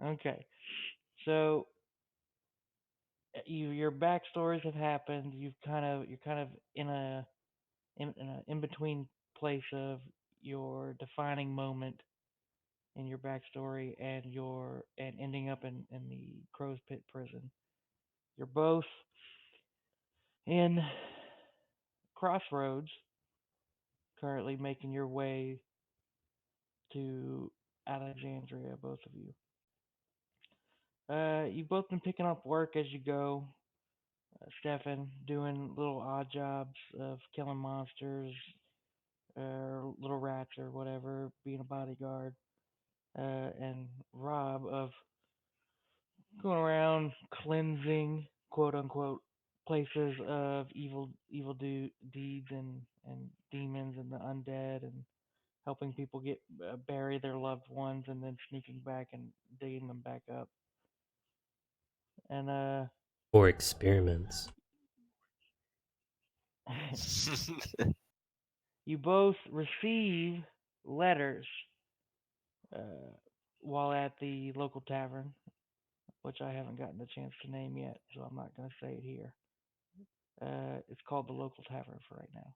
Okay. So your backstories have happened. You're kind of in a in between place of your defining moment in your backstory and your and ending up in the Crow's Pit prison. You're both in Crossroads, currently making your way to Alexandria, both of you. You've both been picking up work as you go. Stefan doing little odd jobs of killing monsters, little rats or whatever, being a bodyguard. And Rob of going around cleansing, quote unquote, places of deeds and demons and the undead and helping people get bury their loved ones and then sneaking back and digging them back up. And Or experiments. you both receive letters uh, while at the local tavern, which I haven't gotten the chance to name yet, so I'm not going to say it here. It's called the local tavern for right now.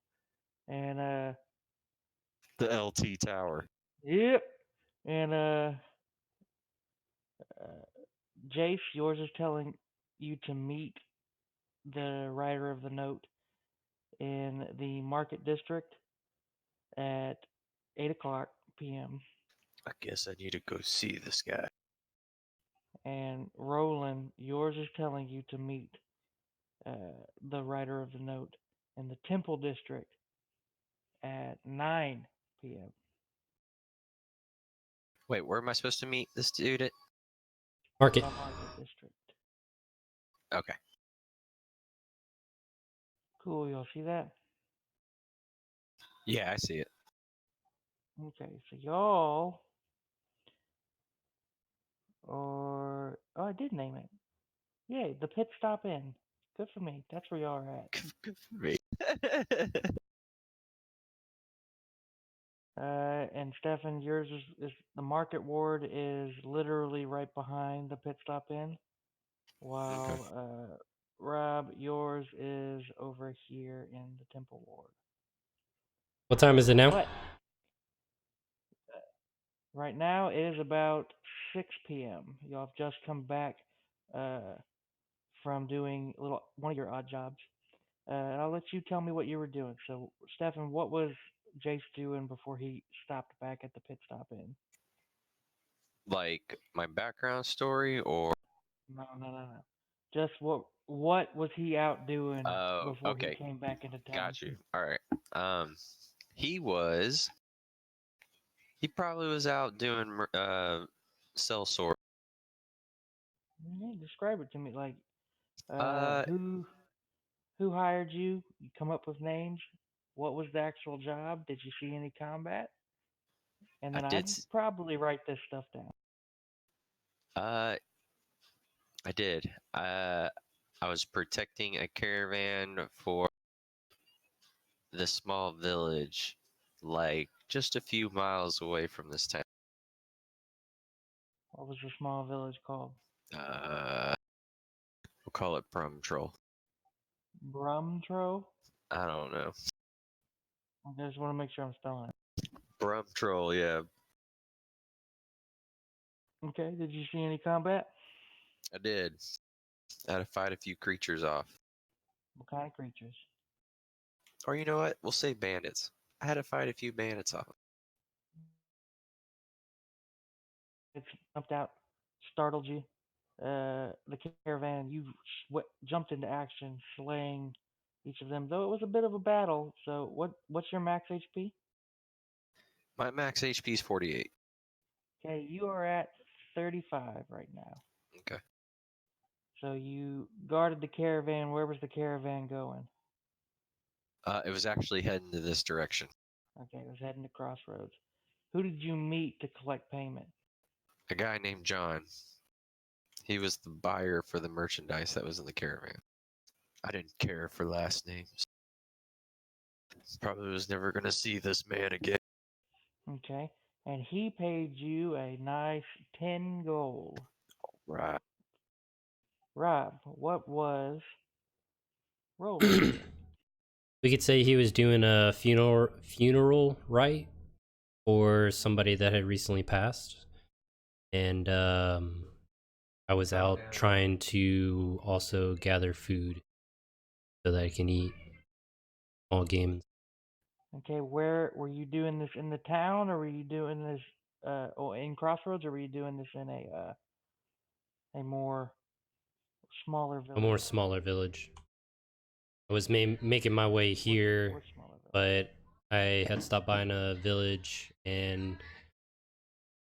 And The LT Tower. yep. And uh, Jace, yours is telling you to meet the writer of the note in the Market District at 8 o'clock p.m. I guess I need to go see this guy. And Roland, yours is telling you to meet the writer of the note in the Temple District at 9 p.m. Wait, where am I supposed to meet this dude at? Market. The Market District. Okay. Cool, y'all see that? Yeah, I see it. Okay, so y'all are. Oh, I did name it. Yay, the Pit Stop Inn. Good for me. That's where y'all are at. Good for me. And Stefan, is the Market Ward is literally right behind the Pit Stop Inn, Okay. while Rob, yours is over here in the Temple Ward. What time is it now? But right now it is about 6 p.m. Y'all have just come back uh, from doing one of your odd jobs. And I'll let you tell me what you were doing. So, Stefan, what was Jace doing before he stopped back at the Pit Stop Inn? Like my background story, or No, no, no, no. Just what was he out doing oh, before he okay, came back into town? got you. All right. He was. He probably was out doing cell sort. Describe it to me. Like, Uh, who hired you? You come up with names. What was the actual job? Did you see any combat? And I then I'd did. probably write this stuff down. Uh, I did. I was protecting a caravan for the small village, like just a few miles away from this town. What was the small village called? We'll call it Troll. Brumtro? I don't know. I just want to make sure I'm spelling it. Troll, yeah. Okay, did you see any combat? I did. I had to fight a few creatures off. What kind of creatures? Or you know what? We'll say bandits. I had to fight a few bandits off. It's jumped out, startled you. The caravan, you jumped into action, slaying each of them. Though it was a bit of a battle. So what's your max HP? My max HP is 48. Okay, you are at 35 right now. Okay. So you guarded the caravan. Where was the caravan going? It was actually heading to this direction. Okay, it was heading to Crossroads. Who did you meet to collect payment? A guy named John. He was the buyer for the merchandise that was in the caravan. I didn't care for last names. Probably was never gonna see this man again. Okay, and he paid you a nice 10 gold. Right. Rob, what was Roland doing? We could say he was doing a funeral rite for somebody that had recently passed, and I was out trying to also gather food so that I can eat all games. Okay, where were you doing this in the town, or were you doing this in Crossroads, or were you doing this in a more smaller A village? more smaller village. I was making my way here, What smaller village? but I had stopped by in a village, and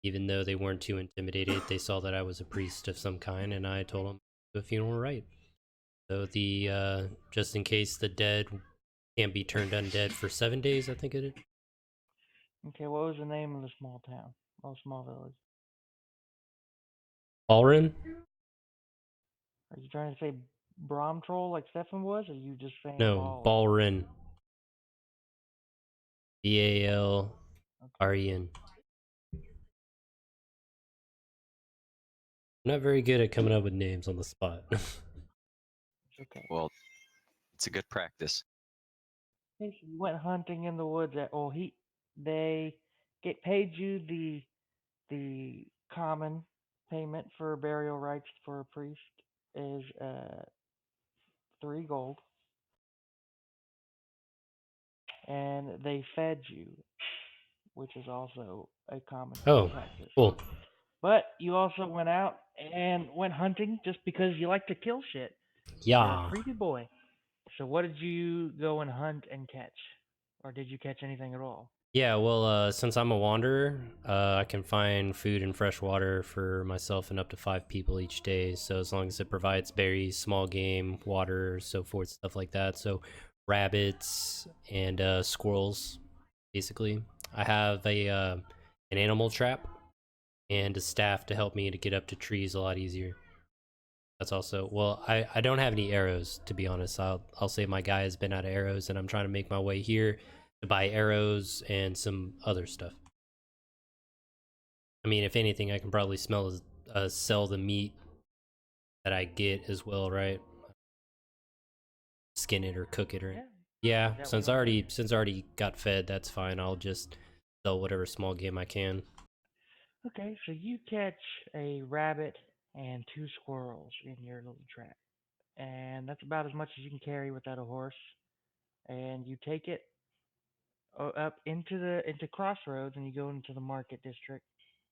even though they weren't too intimidated, they saw that I was a priest of some kind, and I told them the funeral rite. So the just in case the dead can't be turned undead for 7 days, I think it is. Okay, what was the name of the small town? Oh, small village. Alrin? Are you trying to say Bromtroll like Stefan was, or are you just saying No, Ball? Balrin. Balren. Okay, I'm not very good at coming up with names on the spot. it's okay. Well, it's a good practice. Okay, so you went hunting in the woods. They get paid you the common payment for burial rites for a priest is 3 gold, and they fed you, which is also a common Oh, practice. cool. But you also went out and went hunting just because you like to kill shit. You're a Yeah. creepy boy. So what did you go and hunt and catch? Or did you catch anything at all? Yeah, well, since I'm a wanderer, I can find food and fresh water for myself and up to 5 people each day. So as long as it provides berries, small game, water, so forth, stuff like that. So rabbits and squirrels, basically. I have a an animal trap and a staff to help me to get up to trees a lot easier. That's also well, I don't have any arrows to be honest. I'll say my guy has been out of arrows, and I'm trying to make my way here to buy arrows and some other stuff. I mean, if anything, I can probably sell the meat that I get as well, right? Skin it or cook it or Yeah. yeah. Is that what Since you want to do? I already got fed, that's fine. I'll just sell whatever small game I can. Okay, so you catch a rabbit and 2 squirrels in your little trap. And that's about as much as you can carry without a horse. And you take it up into Crossroads, and you go into the market district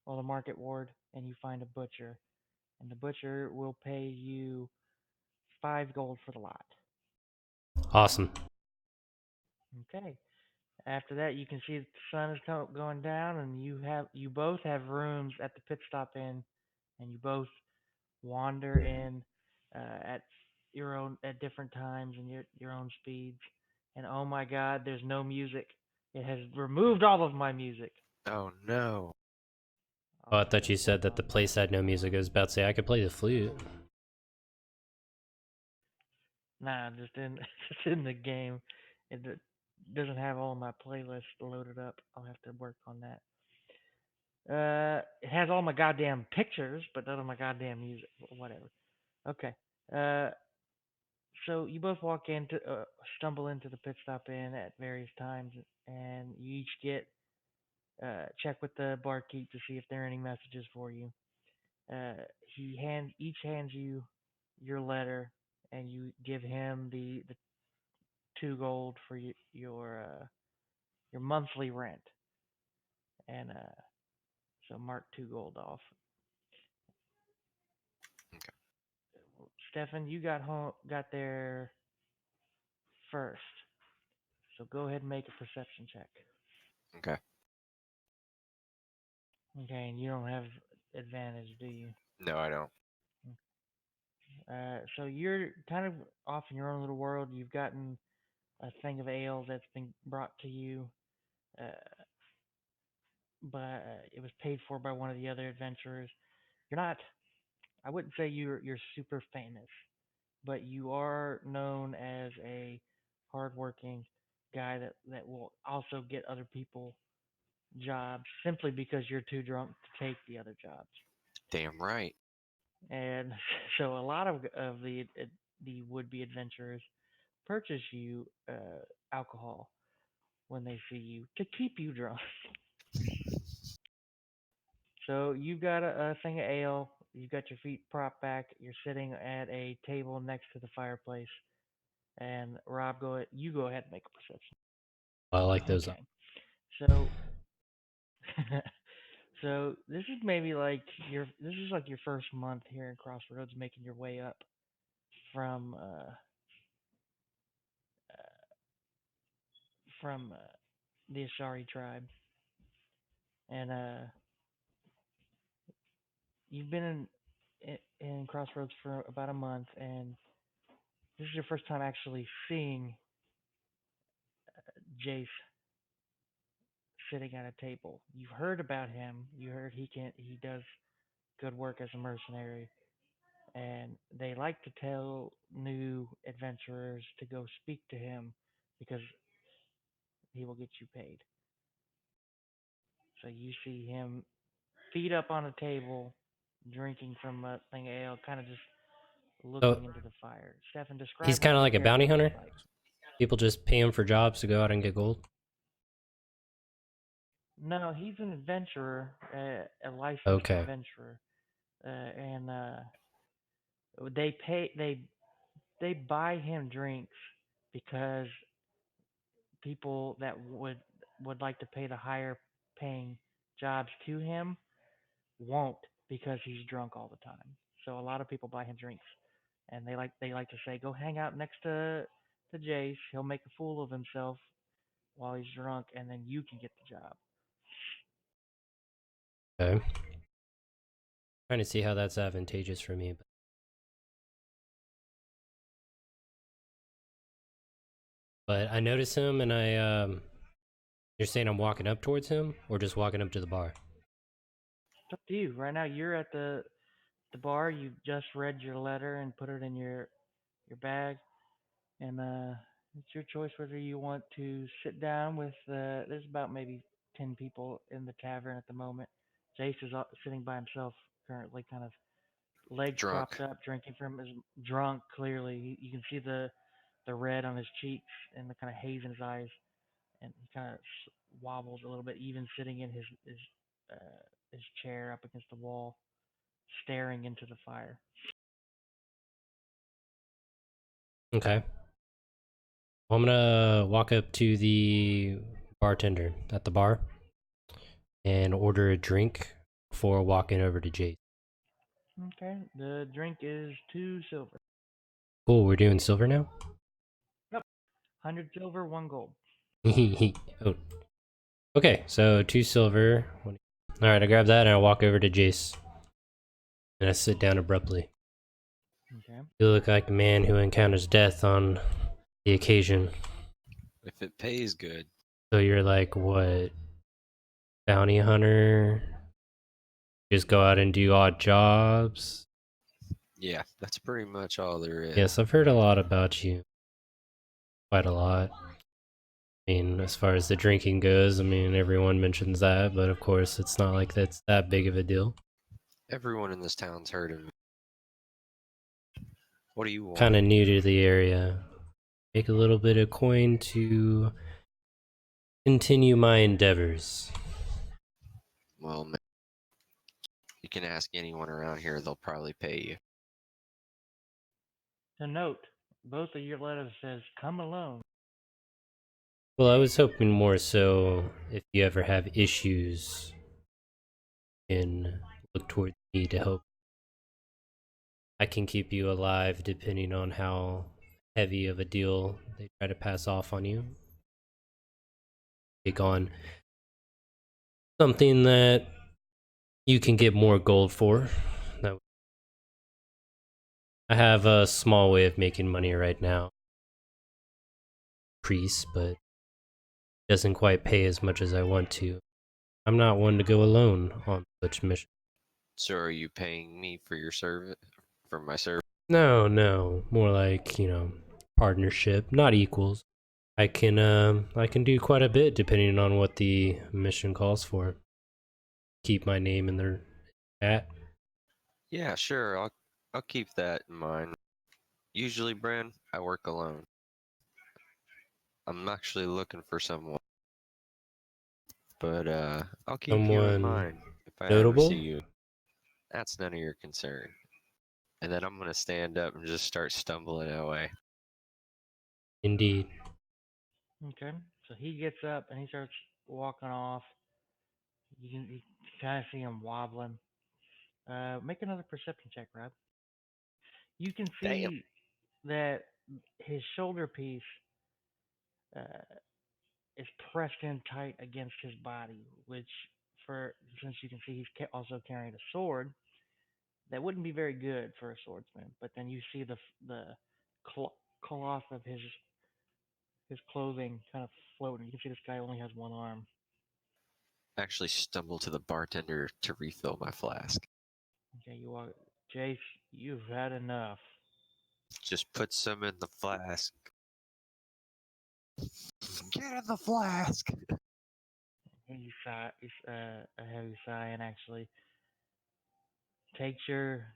or the market ward, and you find a butcher, and the butcher will pay you 5 gold for the lot. Awesome. Okay. After that, you can see that the sun is going down, and you both have rooms at the pit stop inn, and you both wander in at your own at different times and your own speeds. And oh my God, there's no music. It has removed all of my music. Oh no. Oh, I'll I have thought to you work said that the on that. place had no music. I was about to say I could play the flute. Nah, just in just in the game, it doesn't have all my playlists loaded up. I'll have to work on that. It has all my goddamn pictures, but none of my goddamn music. Whatever. Okay. Uh, so you both stumble into the pit stop inn at various times, and you each get check with the barkeep to see if there are any messages for you. Uh, each hands you your letter, and you give him the 2 gold for your monthly rent, and so mark 2 gold off. Okay. Stefan, you got there first, so go ahead and make a perception check. Okay. Okay, and you don't have advantage, do you? No, I don't. So you're kind of off in your own little world. You've gotten a thing of ale that's been brought to you, uh, but it was paid for by one of the other adventurers. You're not. I wouldn't say you're super famous, but you are known as a hardworking guy that will also get other people jobs simply because you're too drunk to take the other jobs. Damn right. and so a lot of the would be adventurers purchase you alcohol when they see you to keep you drunk. So you've got a thing of ale, you've got your feet propped back, you're sitting at a table next to the fireplace, and Rob, you go ahead and make a perception. I like those. Okay. So so this is like your first month here in Crossroads, making your way up from the Ashari tribe, and you've been in Crossroads for about a month, and this is your first time actually seeing Jace sitting at a table. You've heard about him. You heard he does good work as a mercenary, and they like to tell new adventurers to go speak to him because he will get you paid. So you see him feet up on a table, drinking from a thing of ale, kind of just So looking into the fire. Stefan, he's describe what kind of his like a bounty character looks hunter. like. People just pay him for jobs to go out and get gold. No, he's an adventurer, a licensed Okay. adventurer, and they pay they buy him drinks because people that would like to pay the higher paying jobs to him won't because he's drunk all the time. So a lot of people buy him drinks, and they like to say, go hang out next to Jace. He'll make a fool of himself while he's drunk, and then you can get the job. Okay. Trying to see how that's advantageous for me. But I notice him and you're saying I'm walking up towards him or just walking up to the bar? It's up to you. Right now, you're at the bar. You just read your letter and put it in your bag, and it's your choice whether you want to sit down with. There's about maybe 10 people in the tavern at the moment. Jace is sitting by himself currently, kind of legs propped Drunk. up, drinking from his drunk. Clearly, you can see the red on his cheeks and the kind of haze in his eyes, and he kind of wobbles a little bit, even sitting in his chair up against the wall, staring into the fire. Okay. Well, I'm gonna walk up to the bartender at the bar and order a drink before walking over to Jade. Okay, the drink is 2 silver. Cool, we're doing silver now? Yep, 100 silver, 1 gold. Oh, okay, so 2 silver. Alright, I grab that and I walk over to Jace. And I sit down abruptly. Okay. You look like a man who encounters death on the occasion. If it pays good. So you're like, what? Bounty hunter? Just go out and do odd jobs? Yeah, that's pretty much all there is. Yes, I've heard a lot about you. Quite a lot. I mean, as far as the drinking goes, I mean, everyone mentions that, but of course, it's not like that's that big of a deal. Everyone in this town's heard of me. What do you want? Kind of new to the area. Make a little bit of coin to continue my endeavors. Well, man, you can ask anyone around here, they'll probably pay you. To note, both of your letters says "come alone." Well, I was hoping more so if you ever have issues, and look towards me to help. I can keep you alive depending on how heavy of a deal they try to pass off on you. Take on something that you can get more gold for. That I have a small way of making money right now. Increase, but doesn't quite pay as much as I want to. I'm not one to go alone on such mission. So are you paying me for your service? For my service? No, more like, partnership, not equals. I can do quite a bit depending on what the mission calls for. Keep my name in their hat. Yeah, sure. I'll keep that in mind. Usually, Bran, I work alone. I'm actually looking for someone, but I'll keep you in Someone mind if I ever see notable? you. That's none of your concern. And then I'm gonna stand up and just start stumbling away. Indeed. Okay. So he gets up and he starts walking off. You kind of see him wobbling. Make another perception check, Rob. You can Damn. see that his shoulder piece uh, is pressed in tight against his body, which, for since you can see he's also carrying a sword, that wouldn't be very good for a swordsman. But then you see the cloth of his clothing kind of floating. You can see this guy only has one arm. Actually stumble to the bartender to refill my flask. Okay, you walk, Jace. You've had enough. Just put some in the flask. Get in the flask. He sigh, a heavy sigh, and actually takes your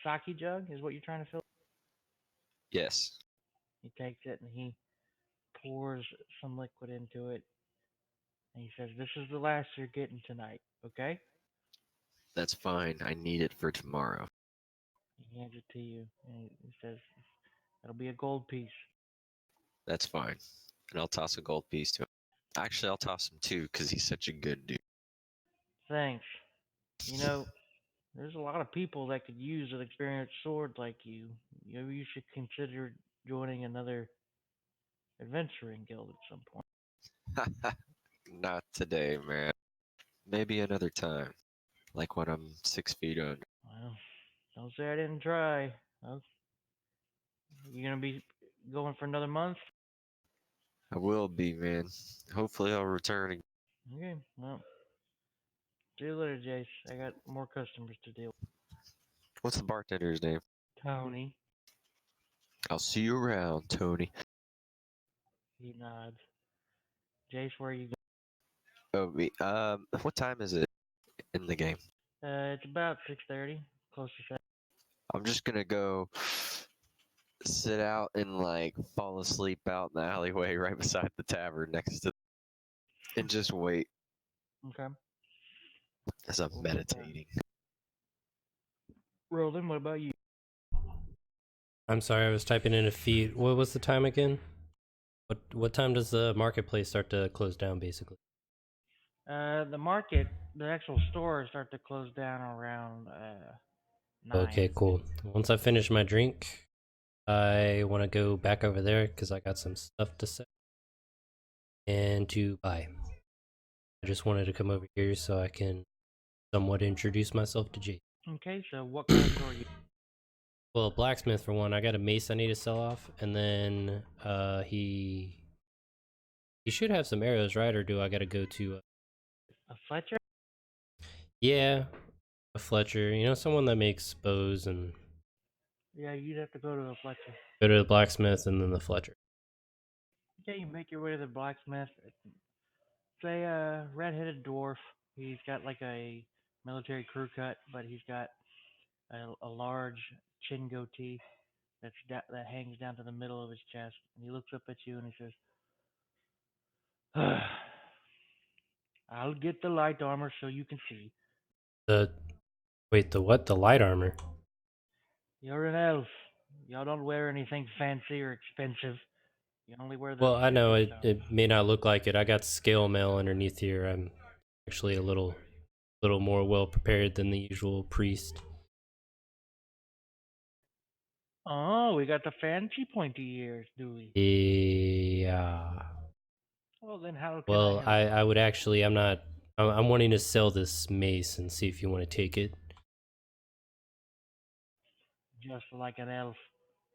sake jug is what you're trying to fill. Yes, He takes it and he pours some liquid into it, and he says, "This is the last you're getting tonight, okay?" that's fine. I need it for tomorrow. He hands it to you, and he says, "It'll be a gold piece." That's fine. And I'll toss a gold piece to him. Actually, I'll toss him two because he's such a good dude. Thanks. You know, there's a lot of people that could use an experienced sword like you. You should consider joining another adventuring guild at some point. Not today, man. Maybe another time. Like when I'm 6 feet under. Well, don't say I didn't try. Oh, you gonna be going for another month? I will be, man. Hopefully, I'll return again. Okay, well, see you later, Jace. I got more customers to deal What's the bartender's name? with. Tony, I'll see you around, Tony. he nods. Jace, where are you Oh, me. What time is it in the game? going? It's about 6:30, close to 7. I'm just gonna go sit out and like fall asleep out in the alleyway right beside the tavern next to, and just wait Okay, as I'm we'll get that. meditating. Roland, what about you? I'm sorry, I was typing in a feed. What was the time again? What time does the marketplace start to close down basically? The market, the actual stores start to close down around 9. Okay, cool. Once I finish my drink, I want to go back over there because I got some stuff to say and to buy. I just wanted to come over here so I can somewhat introduce myself to Jake. Okay, so what kind of store are you? Well, blacksmith for one. I got a mace I need to sell off, and then he should have some arrows, right? Or do I got to go to? A Fletcher? Yeah, a Fletcher. You know, someone that makes bows and Yeah, you'd have to go to a Fletcher. go to the blacksmith and then the Fletcher. Okay, you make your way to the blacksmith. It's a red-headed dwarf. He's got like a military crew cut, but he's got a large chin goatee that hangs down to the middle of his chest. And he looks up at you and he says, "I'll get the light armor so you can see. The wait, the what? The light armor. You're an elf. Y'all don't wear anything fancy or expensive. You only wear the Well, I know basic it. stuff." It may not look like it. I got scale mail underneath here. I'm actually a little more well prepared than the usual priest. Oh, we got the fancy pointy ears, do we? Yeah. Well, then how can I Well, help? I would actually. I'm not. I'm wanting to sell this mace and see if you want to take it. Just like an elf,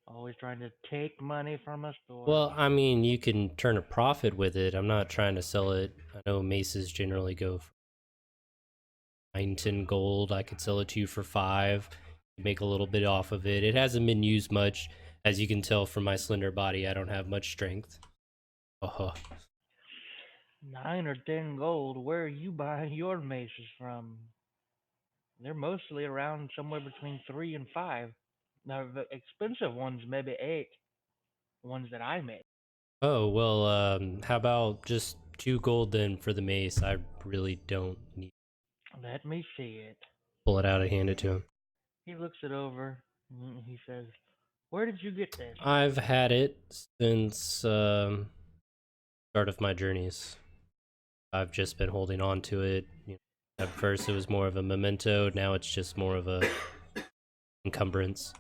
always trying to take money from a store. Well, I mean, you can turn a profit with it. I'm not trying to sell it. I know maces generally go for 9, 10 gold. I could sell it to you for 5. Make a little bit off of it. It hasn't been used much. As you can tell from my slender body, I don't have much strength. Uh-huh. 9 or 10 gold. Where are you buying your maces from? They're mostly around somewhere between 3 and 5. Now the expensive ones maybe 8. The ones that I made. Oh, well, how about just 2 gold then for the mace? I really don't need Let me see it. pull it out and hand it to him. He looks it over. And he says, "Where did you get this?" I've had it since start of my journeys. I've just been holding on to it. At first, it was more of a memento. Now it's just more of a encumbrance.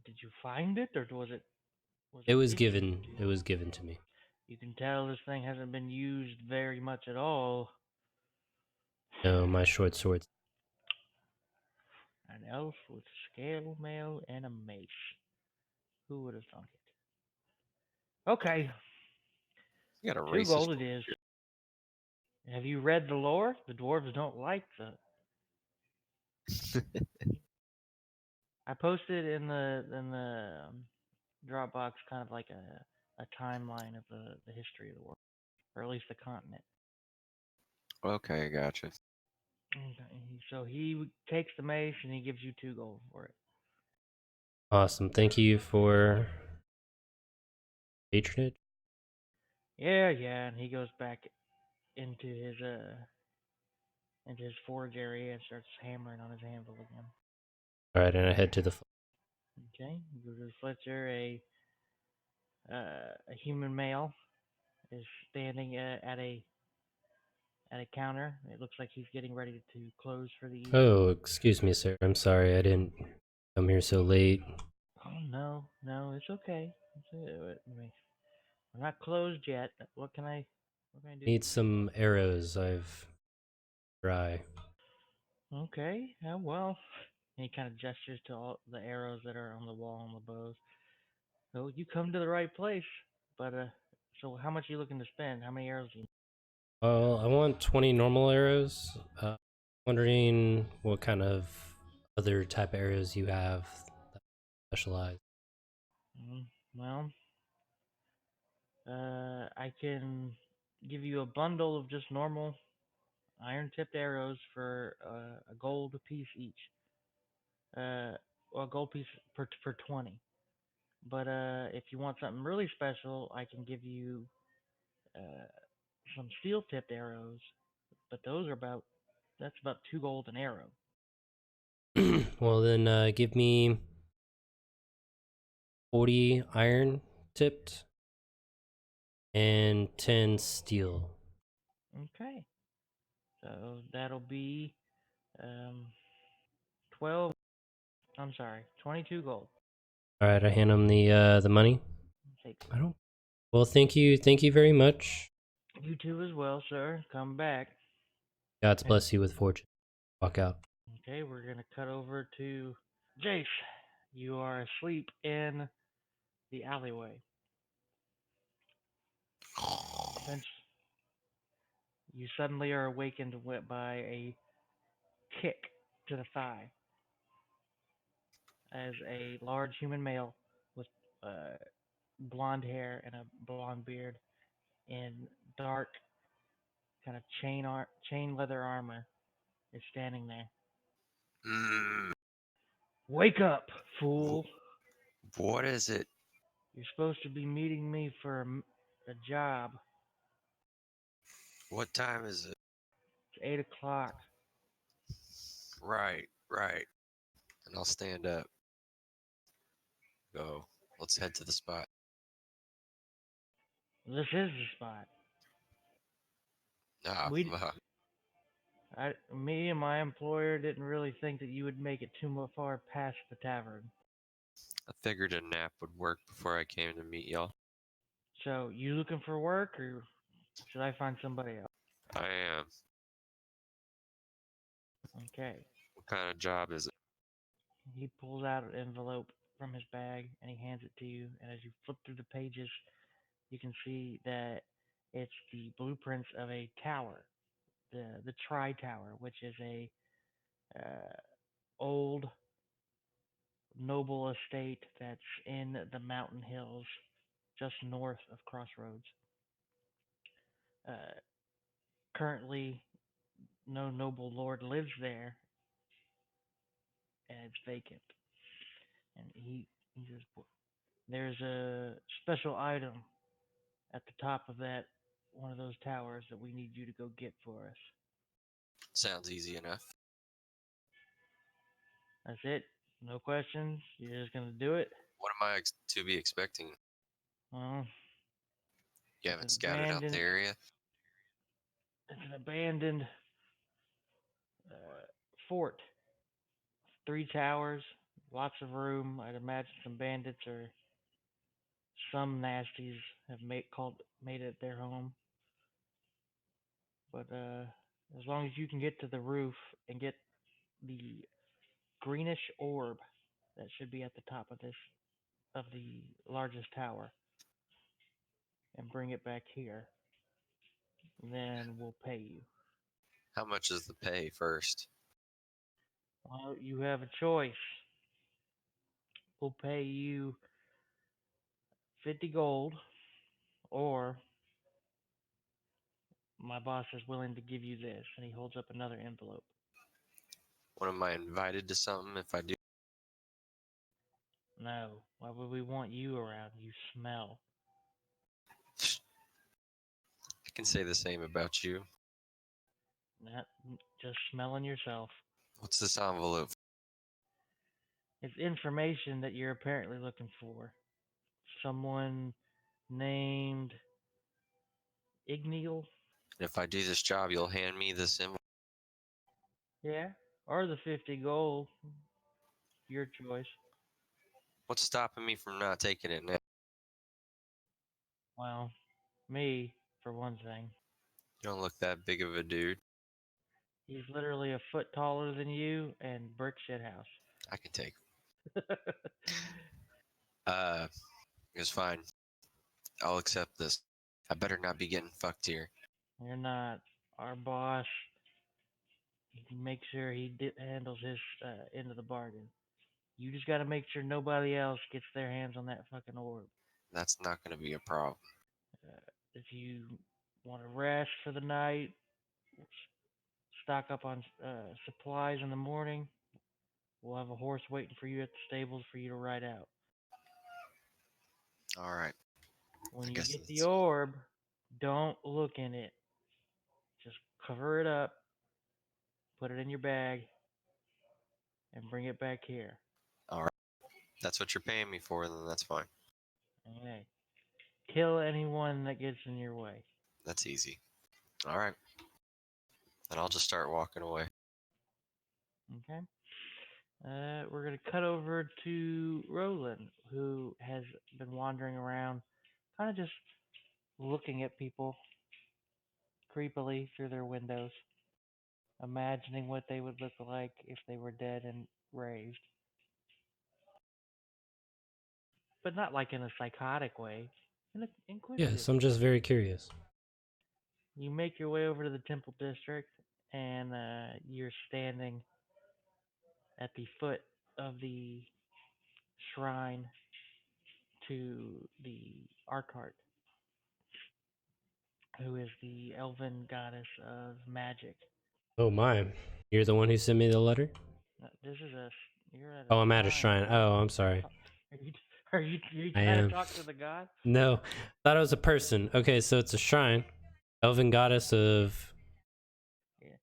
Did you find it, or was It it was issued given. to It you? was given to me. You can tell this thing hasn't been used very much at all. No, my short swords. An elf with scale mail and a mace. Who would have thunk it? Okay, You got a 2 gold racist. it is. Have you read the lore? The dwarves don't like the. I posted in the Dropbox kind of like a timeline of the history of the world, or at least the continent. Okay, gotcha. Okay, so he takes the mace and he gives you 2 gold for it. Awesome. Thank you for patronage. Yeah, yeah, and he goes back into his forge area and starts hammering on his anvil again. All right, and I head to the. Okay, you go to the Fletcher. A human male is standing at a counter. It looks like he's getting ready to close for the evening. Oh, excuse me, sir. I'm sorry. I didn't come here so late. Oh no, no, it's okay. We're not closed yet. What can I do Need for you? some arrows. I've dry. Okay, yeah, well, and he kind of gestures to all the arrows that are on the wall and the bows. So you come to the right place. But so how much are you looking to spend? How many arrows do you? Well, I want 20 normal arrows. Wondering what kind of other type of arrows you have that specialize. Well, I can give you a bundle of just normal iron-tipped arrows for a gold piece each. Well, a gold piece for 20. But if you want something really special, I can give you uh, some steel-tipped arrows. But that's about 2 gold an arrow. Well, then give me 40 iron tipped and 10 steel. Okay, so that'll be um, 12. I'm sorry, 22 gold. All right, I hand him the money. Takes I it. don't. Well, thank you very much. You too as well, sir. Come back. God's And bless you with fortune. Walk out. okay, we're gonna cut over to Jace. You are asleep in the alleyway. Eventually, you suddenly are awakened by a kick to the thigh as a large human male with uh, blonde hair and a blonde beard in dark kind of chain leather armor is standing there. Mm, Wake up, wh- fool! what is it? You're supposed to be meeting me for a job. What time is it? It's 8 o'clock. Right, right. And I'll stand up. Go. Let's head to the spot. This is the spot. Ah, We, me and my employer didn't really think that you would make it too far past the tavern. I figured a nap would work before I came to meet y'all. So, you looking for work, or should I find somebody else? I am. Okay. What kind of job is it? He pulls out an envelope from his bag and he hands it to you. And as you flip through the pages, you can see that it's the blueprints of a tower, the TriTower, which is a uh, old noble estate that's in the mountain hills just north of Crossroads. Uh, Currently, no noble lord lives there, it's vacant. And he says, there's a special item at the top of that one of those towers that we need you to go get for us. Sounds easy enough. That's it. No questions. You're just gonna do it. What am I to be expecting? Well, You it's haven't an scouted out the abandoned. area? It's an abandoned fort. 3 towers, lots of room. I'd imagine some bandits or some nasties have made it their home. But as long as you can get to the roof and get the greenish orb that should be at the top of the largest tower and bring it back here, then we'll pay you. How much is the pay first? Well, you have a choice. We'll pay you 50 gold, or my boss is willing to give you this, and he holds up another envelope. When am I invited to something if I do? No, why would we want you around? You smell. I can say the same about you. Not just smelling yourself. What's this envelope? It's information that you're apparently looking for. Someone named Igneal. And if I do this job, you'll hand me this envelope. Yeah, or the 50 gold. Your choice. What's stopping me from not taking it now? Well, me, for one thing. You don't look that big of a dude. He's literally a foot taller than you and brick shit house. I can take. It's fine. I'll accept this. I better not be getting fucked here. You're not. Our boss, he makes sure handles his end of the bargain. You just gotta make sure nobody else gets their hands on that fucking orb. That's not going to be a problem. If you want to rest for the night, stock up on supplies in the morning, we'll have a horse waiting for you at the stables for you to ride out. All right. When I you guess get the that's orb, don't look in it. Just cover it up, put it in your bag, and bring it back here. all right. That's what you're paying me for, then that's fine. Okay. Kill anyone that gets in your way. That's easy. All right. Then I'll just start walking away. Okay. We're gonna cut over to Roland, who has been wandering around, kind of just looking at people creepily through their windows, imagining what they would look like if they were dead and raised. But not like in a psychotic way, in an inquisitive Yes, I'm way. just very curious. You make your way over to the Temple District, and you're standing at the foot of the shrine to the Archart, who is the elven goddess of magic. Oh my. You're the one who sent me the letter? This is a you're at a Oh, I'm at a shrine. shrine. Oh, I'm sorry. Are you are you I trying to am. talk to the god? No, thought it was a person. Okay, so it's a shrine. Elven goddess of Yeah,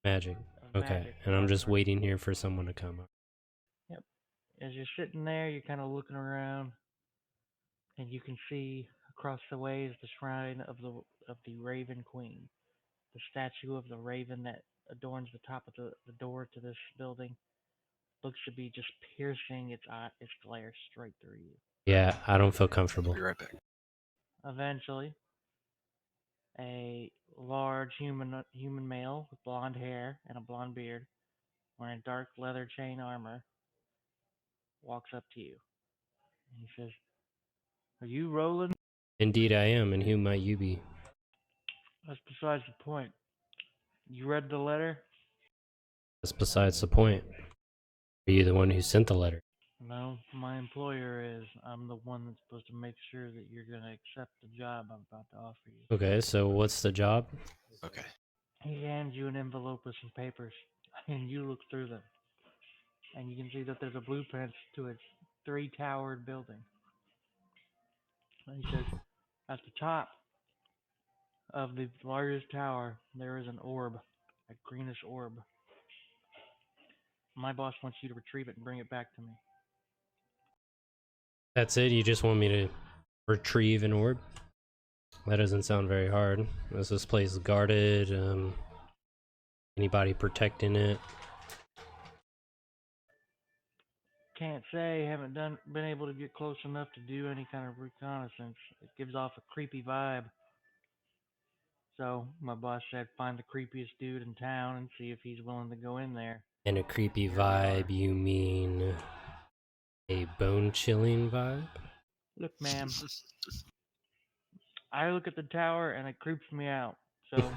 magic. of Okay, magic, the and I'm just Archart. waiting here for someone to come up. Yep. As you're sitting there, you're kind of looking around, and you can see across the way is the shrine of the Raven Queen, the statue of the raven that adorns the top of the door to this building. Looks to be just piercing its glare straight through you. Yeah, I don't feel I'll comfortable. be right back. Eventually, a large human male with blonde hair and a blonde beard, wearing dark leather chain armor, walks up to you. And he says, "Are you Roland?" Indeed, I am, and who might you be? That's besides the point. You read the letter? That's besides the point. Are you the one who sent the letter? No, my employer is. I'm the one that's supposed to make sure that you're going to accept the job I'm about to offer you. Okay, so what's the job? Okay. He hands you an envelope with some papers, and you look through them. and you can see that there's a blueprint to its three-towered building. And he says, at the top of the largest tower, there is an orb, a greenish orb. My boss wants you to retrieve it and bring it back to me. That's it? You just want me to retrieve an orb? That doesn't sound very hard. Is this place guarded? Anybody protecting it? Can't say. Haven't been able to get close enough to do any kind of reconnaissance. It gives off a creepy vibe. So my boss said, find the creepiest dude in town and see if he's willing to go in there. And a creepy Here we are. vibe, you mean a bone-chilling vibe? Look, ma'am, I look at the tower and it creeps me out. So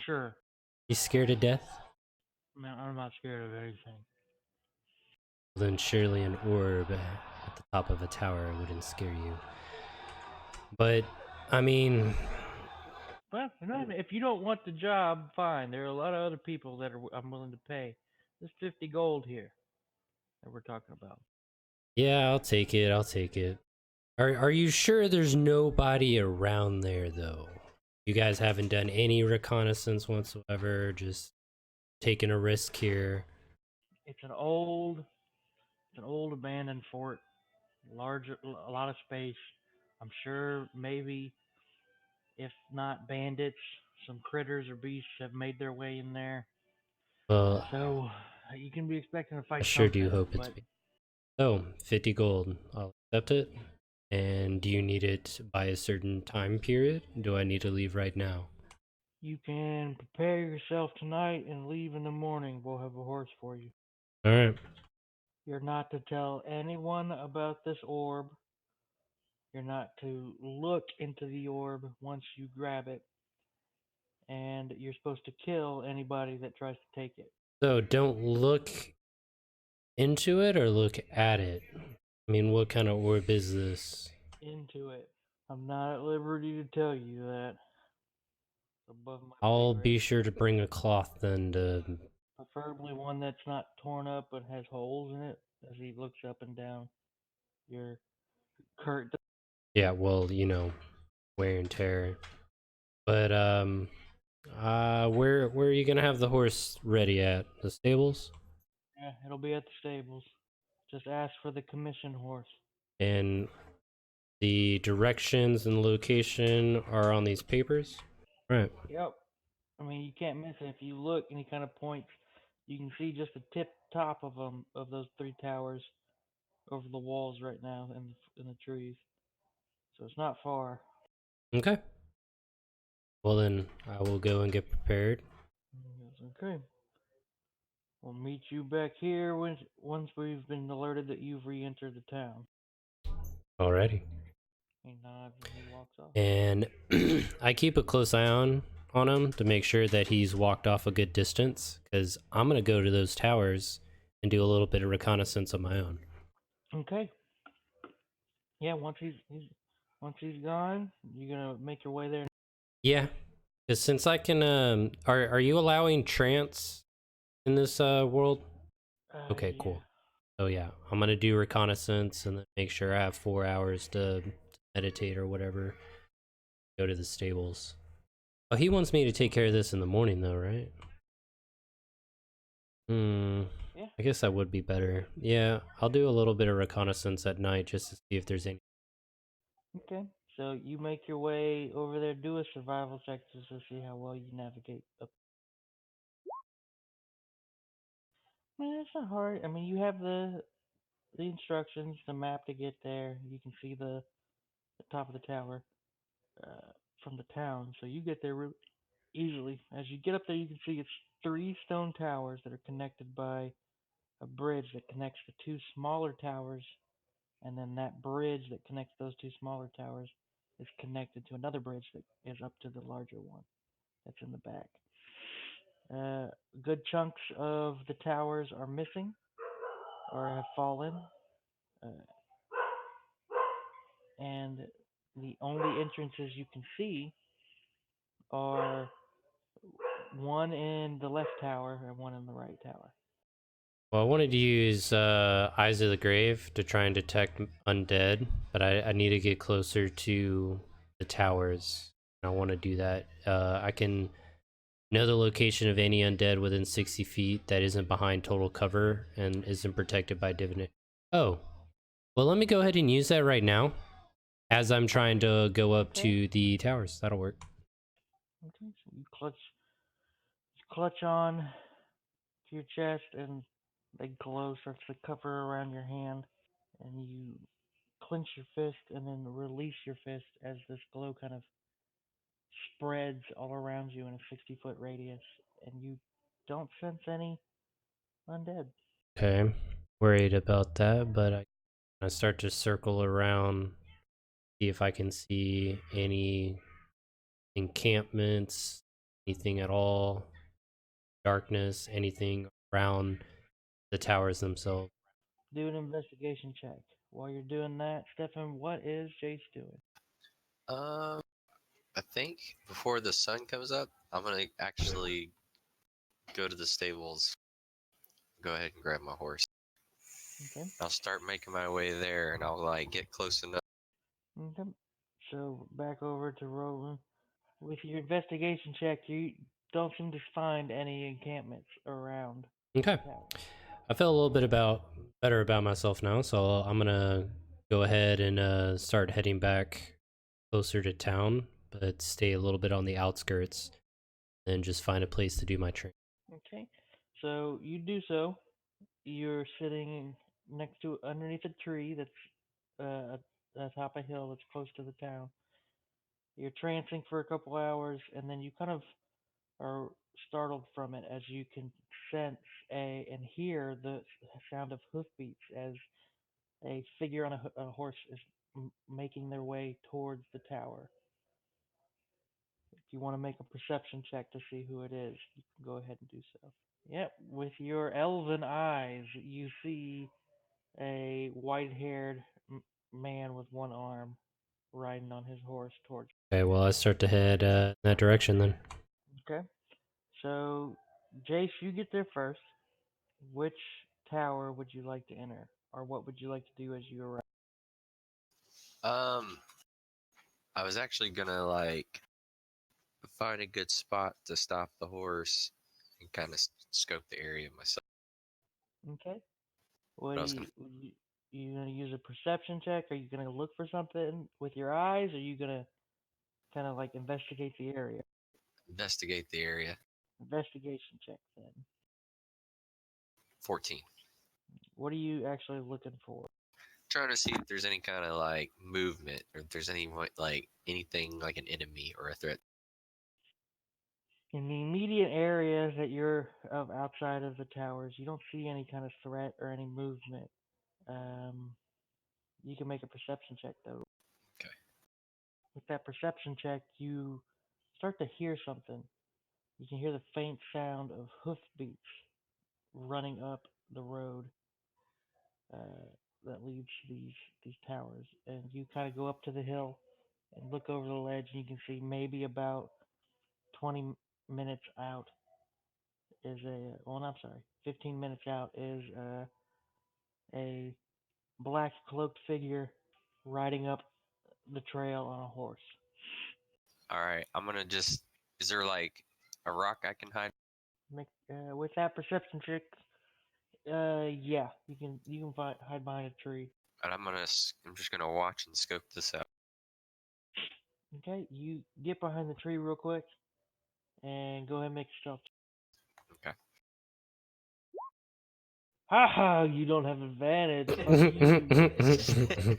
sure, You scared to death? man, I'm not scared of anything. Then surely an orb at the top of a tower wouldn't scare you. But, I mean, Well, if you don't want the job, fine. There are a lot of other people that I'm willing to pay. There's 50 gold here that we're talking about. yeah, I'll take it, I'll take it. Are you sure there's nobody around there, though? You guys haven't done any reconnaissance whatsoever, just taking a risk here. It's an old abandoned fort, a lot of space. I'm sure maybe if not bandits, some critters or beasts have made their way in there. Well, So you can be expecting to I fight sure do something, hope it's but me. So, 50 gold. I'll accept it. And do you need it by a certain time period? Do I need to leave right now? you can prepare yourself tonight and leave in the morning. We'll have a horse for you. Alright. You're not to tell anyone about this orb. You're not to look into the orb once you grab it. And you're supposed to kill anybody that tries to take it. So, don't look into it or look at it? I mean, what kind of orb is this? Into it. I'm not at liberty to tell you that. It's above my pay I'll be grade. sure to bring a cloth then to... Preferably one that's not torn up but has holes in it as he looks up and down your curtain. Yeah, well, you know, wear and tear. But, where are you gonna have the horse ready at? The stables? Yeah, it'll be at the stables. Just ask for the commission horse. And the directions and location are on these papers? Right. Yep. I mean, you can't miss it. If you look and he kind of points, you can see just the tip top of them, of those three towers over the walls right now in the trees. So it's not far. Okay. Well then, I will go and get prepared. He goes, okay. We'll meet you back here once we've been alerted that you've re-entered the town. Alrighty. He nods and he walks off. And I keep a close eye on him to make sure that he's walked off a good distance, because I'm gonna go to those towers and do a little bit of reconnaissance on my own. Okay. Yeah, once he's gone, you're gonna make your way there. Yeah, because since I can, are you allowing trance in this world? Okay, Yeah. cool. So yeah, I'm gonna do reconnaissance and then make sure I have 4 hours to meditate or whatever. Go to the stables. Oh, he wants me to take care of this in the morning though, right? Yeah. I guess that would be better. Yeah, I'll do a little bit of reconnaissance at night just to see if there's any. Okay. So you make your way over there. Do a survival check just to see how well you navigate up. Man, it's not hard. I mean, you have the instructions, the map to get there. You can see the top of the tower from the town, so you get there really easily. As you get up there, you can see it's three stone towers that are connected by a bridge that connects the two smaller towers, and then that bridge that connects those two smaller towers is connected to another bridge that is up to the larger one that's in the back. Uh, Good chunks of the towers are missing or have fallen, uh, and the only entrances you can see are one in the left tower and one in the right tower. Well, I wanted to use Eyes of the Grave to try and detect undead, but I need to get closer to the towers. I want to do that. I can know the location of any undead within 60 feet that isn't behind total cover and isn't protected by divination. Oh, well, let me go ahead and use that right now as I'm trying to go up Okay. to the towers. That'll work. Okay, so you clutch on to your chest, and the glow starts to cover around your hand, and you clench your fist and then release your fist as this glow kind of spreads all around you in a 60-foot radius, and you don't sense any undead. Okay, worried about that, but I start to circle around, see if I can see any encampments, anything at all, darkness, anything around the towers themselves. Do an investigation check. While you're doing that, Stefan, what is Jace doing? Um, I think before the sun comes up, I'm gonna actually go to the stables. Go ahead and grab my horse. Okay. I'll start making my way there, and I'll like get close enough. Okay. So back over to Roland. With your investigation check, you don't seem to find any encampments around Okay, the tower. I feel a little bit better about myself now, so I'm gonna go ahead and start heading back closer to town, but stay a little bit on the outskirts, and just find a place to do my training. Okay. So you do so. You're sitting next to underneath a tree that's atop a hill that's close to the town. You're trancing for a couple hours, and then you kind of are startled from it as you can sense and hear the sound of hoofbeats as a figure on a horse is making their way towards the tower. If you want to make a perception check to see who it is, you can go ahead and do so. Yep, with your elven eyes, you see a white-haired man with one arm riding on his horse towards Okay, well, I start to head in that direction then. you. Okay. So, Jace, you get there first. Which tower would you like to enter, or what would you like to do as you arrive? Um, I was actually gonna like find a good spot to stop the horse and kind of scope the area myself. Okay. What But do I was gonna you gonna use a perception check? Are you gonna look for something with your eyes? Or are you gonna kind of like investigate the area? investigate the area. Investigation check then. 14. What are you actually looking for? Trying to see if there's any kind of like movement or if there's any like anything like an enemy or a threat. In the immediate area that you're of outside of the towers, you don't see any kind of threat or any movement. Um, you can make a perception check though. Okay. With that perception check, you start to hear something. You can hear the faint sound of hoofbeats running up the road uh, that leads to these towers, and you kind of go up to the hill and look over the ledge, and you can see maybe about 20 minutes out is I'm sorry, 15 minutes out is a black cloaked figure riding up the trail on a horse. All right. I'm gonna just. Is there like a rock I can hide? With that perception check, yeah, you can hide behind a tree. And I'm just gonna watch and scope this out. Okay, you get behind the tree real quick and go ahead and make a stealth. Okay. Haha, you don't have advantage. Fuck you.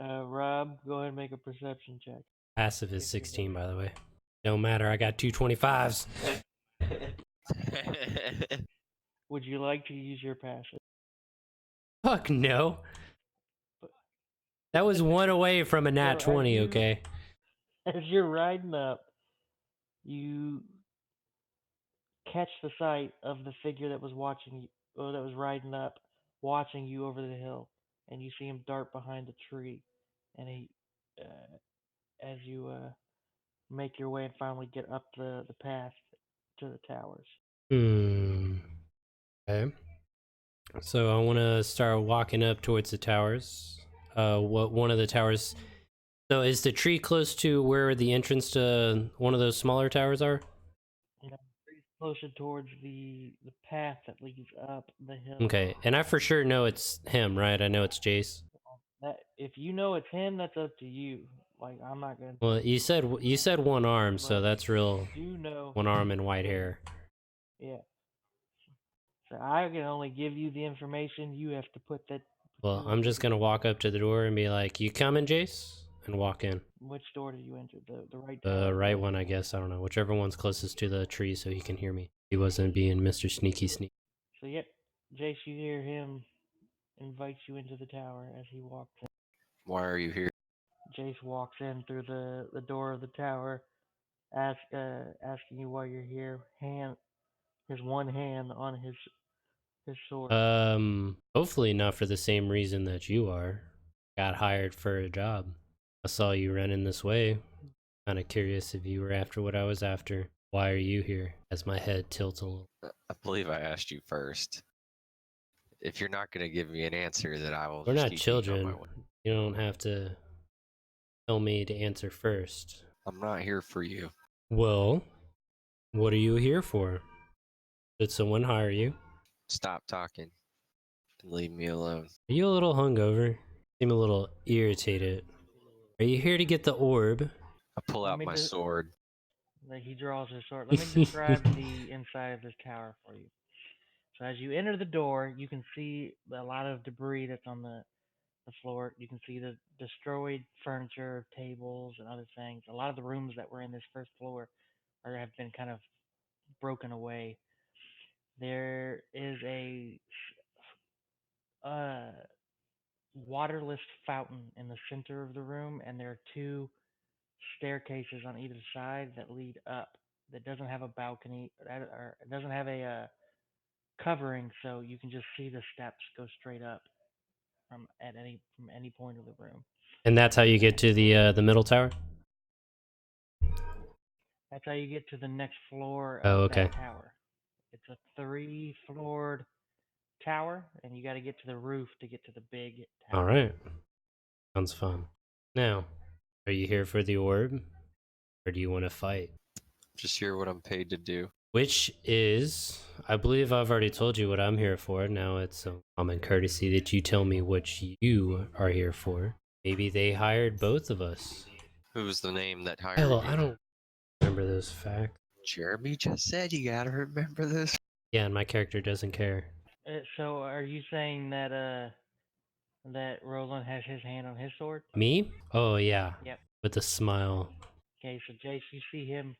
Rob, go ahead and make a perception check. Passive is If you're 16, there. by the way. Don't matter, I got 225s. Would you like to use your passive? Fuck no. But- That was one away from a nat So as 20, you okay? as you're riding up, you catch the sight of the figure that was watching you, or that was riding up, watching you over the hill, and you see him dart behind a tree, and as you make your way and finally get up the path to the towers. Hmm. Okay. So I want to start walking up towards the towers. What one of the towers? So is the tree close to where the entrance to one of those smaller towers are? You know, pretty closer towards the path that leads up the hill. Okay, and I for sure know it's him, right? I know it's Jace. That if you know it's him, that's up to you. Like I'm not gonna Well, tell you. you said one arm, so But that's if real. you do know, One arm and white hair. yeah. So I can only give you the information. You have to put that Well, two I'm and just two gonna walk together. up to the door and be like, "You coming, Jace?" and walk in. Which door did you enter? The right tower The or the right left one, I tower? guess. I don't know. Whichever one's closest to the tree, so he can hear me. He wasn't being Mr. Sneaky Sneak. So yep, Jace, you hear him invite you into the tower as he walks in. Why are you here? Jace walks in through the door of the tower, asking you why you're here. His one hand on his sword. Hopefully not for the same reason that you are. Got hired for a job. I saw you running this way. Kind of curious if you were after what I was after. Why are you here? As my head tilts a little. I believe I asked you first. If you're not going to give me an answer, then I will We're just not keep being on my children. way. You don't have to tell me to answer first. I'm not here for you. Well, what are you here for? Did someone hire you? Stop talking and leave me alone. Are you a little hungover? Seem a little irritated. Are you here to get the orb? I pull Let out me my just sword. like he draws his sword. Let me describe the inside of this tower for you. So as you enter the door, you can see a lot of debris that's on the floor. You can see the destroyed furniture, tables, and other things. A lot of the rooms that were in this first floor have been kind of broken away. There is a uh, waterless fountain in the center of the room, and there are two staircases on either side that lead up. That doesn't have a balcony, or it doesn't have a covering, so you can just see the steps go straight up from any point of the room. And that's how you get to the middle tower? That's how you get to the next floor Oh, of okay. that tower. It's a three-floored tower, and you got to get to the roof to get to the big All tower. right. Sounds fun. Now, are you here for the orb? Or do you want to fight? Just hear what I'm paid to do. Which is, I believe I've already told you what I'm here for. Now it's a common courtesy that you tell me what you are here for. Maybe they hired both of us. Who's the name that hired Hell, you? I don't remember those facts. Jeremy just said you gotta remember this. Yeah, and my character doesn't care. So, are you saying that Roland has his hand on his sword? Me? Oh, yeah. Yep. With a smile. Okay, so Jace, you see him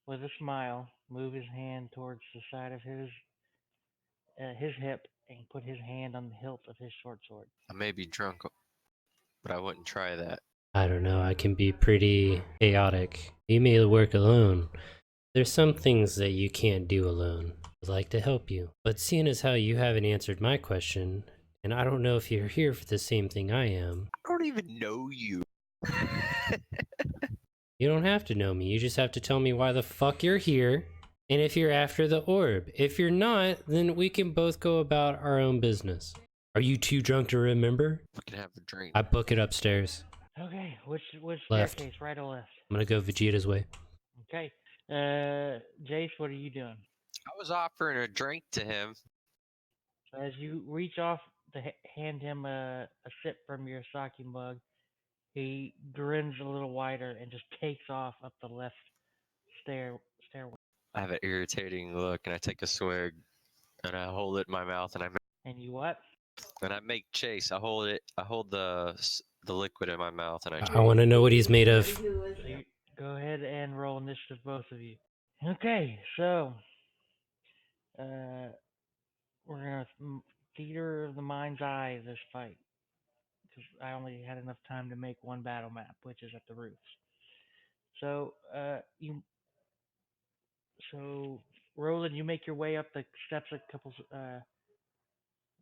with a smile move his hand towards the side of his hip and put his hand on the hilt of his short sword. I may be drunk, but I wouldn't try that. I don't know, I can be pretty chaotic. You may work alone. There's some things that you can't do alone. I'd like to help you. But seeing as how you haven't answered my question, and I don't know if you're here for the same thing I am, I don't even know you. you don't have to know me. You just have to tell me why the fuck you're here, and if you're after the orb. If you're not, then we can both go about our own business. Are you too drunk to remember? We can have a drink. I book it upstairs. Okay, which Left. staircase, right or left? I'm gonna go Vegeta's way. Okay. Jace, what are you doing? I was offering a drink to him. So as you reach off to hand him a sip from your sake mug, he grins a little wider and just takes off up the left stairway. I have an irritating look, and I take a swig, and I hold it in my mouth, And you what? and I make chase. I hold it. I hold the liquid in my mouth, and I want to know what he's made of. So you go ahead and roll initiative, both of you. Okay, so uh, we're gonna theater of the mind's eye this fight because I only had enough time to make one battle map, which is at the roofs. So so Roland, you make your way up the steps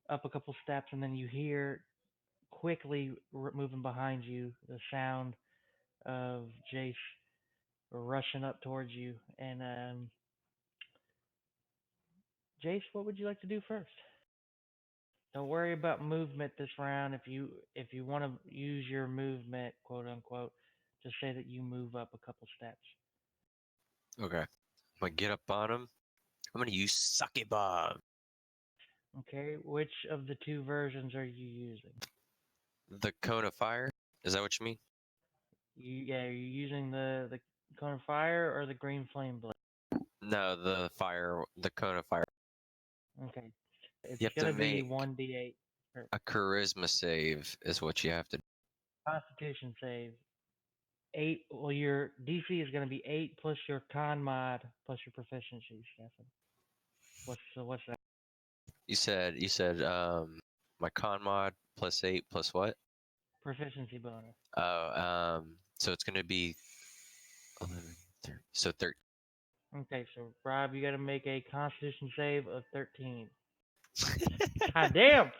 up a couple steps, and then you hear quickly moving behind you the sound of Jace rushing up towards you, and Jace, what would you like to do first? Don't worry about movement this round. If you want to use your movement, quote unquote, just say that you move up a couple steps. Okay. I'm gonna get up on him. I'm gonna use Sucky Bomb. Okay, which of the two versions are you using? The cone of fire. Is that what you mean? Are you using the cone of fire or the green flame blade? No, the fire. The cone of fire. Okay, it's You have to gonna be make 1d8 or a charisma save. Is what you have to. Constitution save. 8. Well, your DC is gonna be 8 plus your con mod plus your proficiency, Stefan. What's that? You said my con mod +8 plus what? Proficiency bonus. Oh, so it's gonna be 11, 30, so 13. Okay, so Rob, you gotta make a Constitution save of 13. God damn.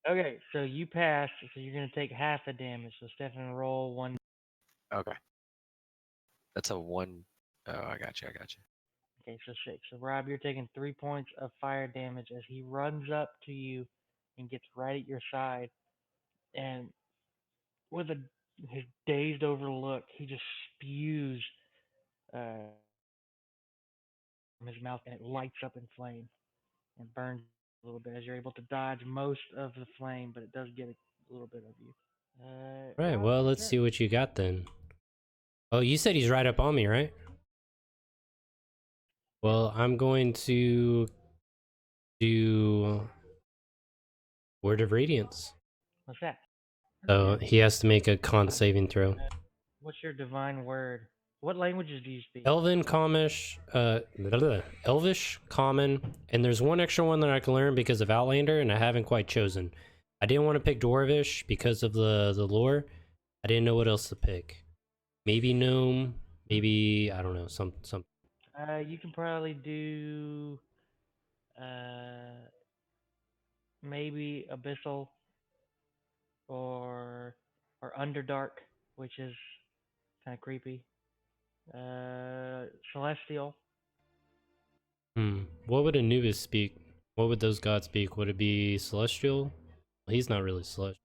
Okay, so you passed, so you're gonna take half the damage. So Stefan, roll one. Okay. That's a 1. Oh, I got you. I got you. Okay, so 6. So Rob, you're taking 3 points of fire damage as he runs up to you and gets right at your side, and with his dazed over look, he just spews from his mouth, and it lights up in flame and burns a little bit as you're able to dodge most of the flame, but it does get a little bit of you. Right, Rob, well, it's your let's turn. see what you got then. Oh, you said he's right up on me, right? Yeah. Well, I'm going to do Word of Radiance. What's that? So Yeah. he has to make a con saving throw. What's your divine word? What languages do you speak? Elven, Elvish, Common, and there's one extra one that I can learn because of Outlander, and I haven't quite chosen. I didn't want to pick Dwarvish because of the lore. I didn't know what else to pick. Maybe Gnome, maybe I don't know, some. You can probably do uh, maybe abyssal or underdark, which is kind of creepy. Celestial. What would Anubis speak? What would those gods speak? Would it be Celestial? He's not really Celestial,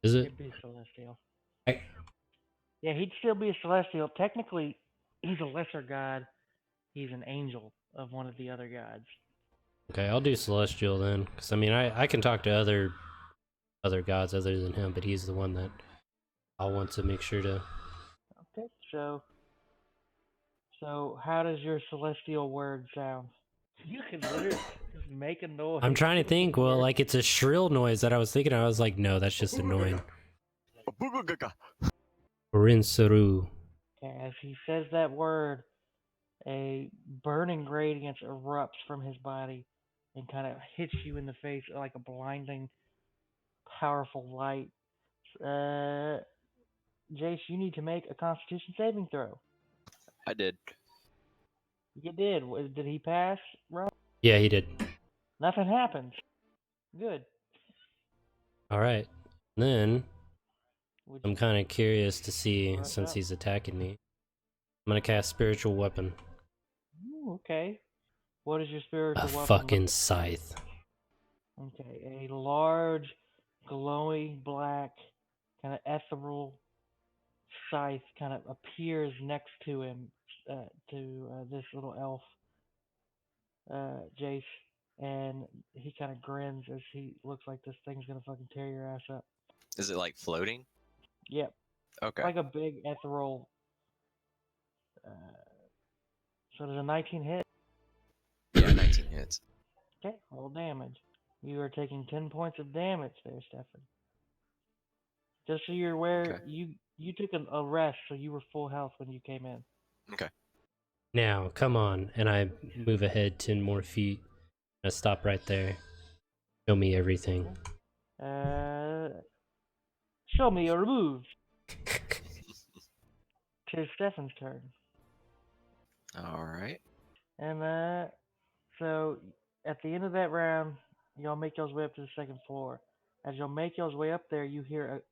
is it? It'd be celestial. I- Yeah, he'd still be a celestial. Technically, he's a lesser god. He's an angel of one of the other gods. Okay, I'll do Celestial then, because I mean, I can talk to other gods other than him, but he's the one that I'll want to make sure to. Okay, so how does your celestial word sound? You can literally just make a noise I'm trying to with think. the Well, word. like it's a shrill noise that I was thinking. I was like, no, that's just annoying. Rinsaru. Okay, as he says that word, a burning radiance erupts from his body and kind of hits you in the face like a blinding, powerful light. Uh, Jace, you need to make a Constitution saving throw. I did. You did. Did he pass, Rob? Yeah, he did. Nothing happens. Good. All right. Then Would I'm you kind of curious to see rush since up? he's attacking me. I'm gonna cast Spiritual Weapon. Ooh, okay. What is your A spiritual weapon look fucking scythe. like? Okay, a large, glowing black, kind of ethereal scythe kind of appears next to him, to this little elf, Jace, and he kind of grins as he looks like this thing's gonna fucking tear your ass up. Is it like floating? Yep, Okay. like a big ethereal. Uh, so does a 19 hit? Yeah, 19 hits. Okay, roll damage. You are taking 10 points of damage there, Stefan. Just so you're aware, Okay. you took a rest, so you were full health when you came in. Okay. Now, come on, and I move ahead 10 more feet. I stop right there. Show me everything. Show me your moves. Tis Stefan's turn. All right. And so at the end of that round, y'all make y'all's way up to the second floor. As y'all make y'all's way up there, you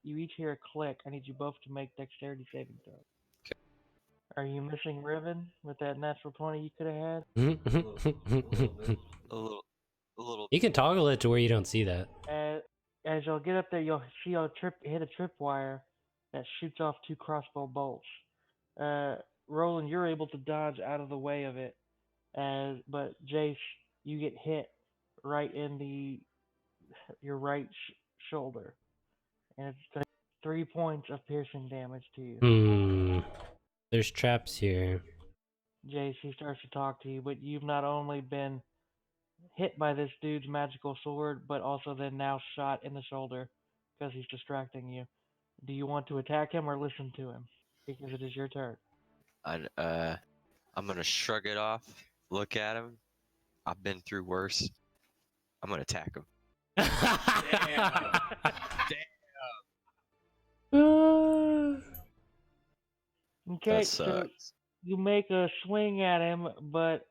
each hear a click. I need you both to make dexterity saving throws. Are you missing Riven with that natural 20 you could have had? A little, a little. You can toggle it to where you don't see that. As you'll get up there, you'll see a hit a tripwire that shoots off 2 crossbow bolts. Uh, Roland, you're able to dodge out of the way of it, but Jace, you get hit right in your right shoulder, and it's going to 3 points of piercing damage to you. There's traps here. Jace, he starts to talk to you, but you've not only been hit by this dude's magical sword, but also then now shot in the shoulder because he's distracting you. Do you want to attack him or listen to him? Because it is your turn. I'm gonna shrug it off. Look at him. I've been through worse. I'm gonna attack him. Okay, That so sucks. you make a swing at him, but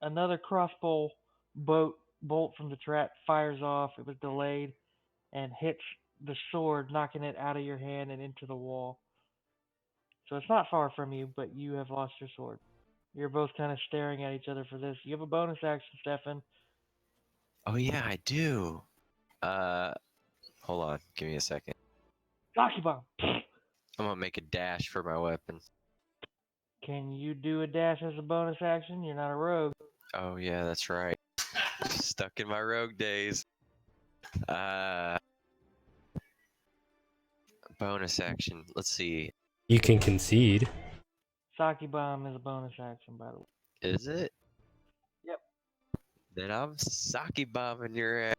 another crossbow bolt from the trap fires off. It was delayed and hits the sword, knocking it out of your hand and into the wall. So it's not far from you, but you have lost your sword. You're both kind of staring at each other for this. You have a bonus action, Stefan. Oh yeah, I do. Hold on. Give me a second. Rocky bomb. I'm gonna make a dash for my weapon. Can you do a dash as a bonus action? You're not a rogue. Oh yeah, that's right. Stuck in my rogue days. Bonus action. Let's see. You can concede. Saki bomb is a bonus action, by the way. Is it? Yep. Then I'm sake bombing your ass.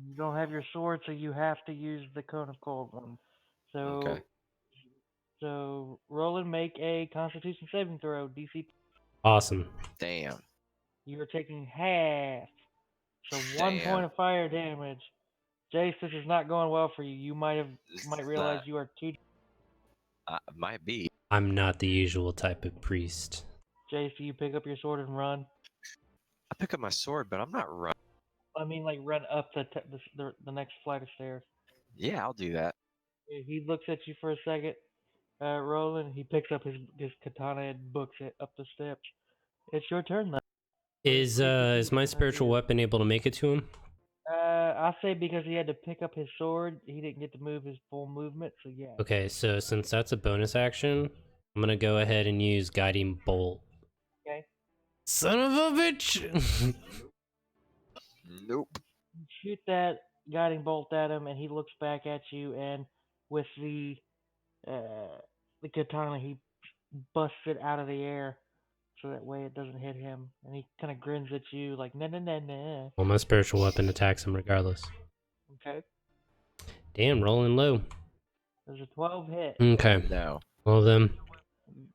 You don't have your sword, so you have to use the cone of cold one. Okay. So Roland, make a Constitution saving throw. DC. Awesome. Damn. You are taking half. So 1 point of fire damage. Jace, this is not going well for you. You might realize you are too. Might be. I'm not the usual type of priest. Jace, do you pick up your sword and run? I pick up my sword, but I'm not running. I mean, like run up the next flight of stairs. Yeah, I'll do that. He looks at you for a second, Roland. He picks up his katana and books it up the steps. It's your turn, though. Is my spiritual weapon able to make it to him? I say because he had to pick up his sword, he didn't get to move his full movement. So yeah. Okay, so since that's a bonus action, I'm gonna go ahead and use guiding bolt. Okay. Son of a bitch! Nope. You shoot that guiding bolt at him, and he looks back at you, and with the katana, he busts it out of the air, so that way it doesn't hit him. And he kind of grins at you like, nah, nah, nah, nah. Well, my spiritual weapon attacks him regardless. Okay. Damn, rolling low. There's a 12 hit. Okay. No. Well then.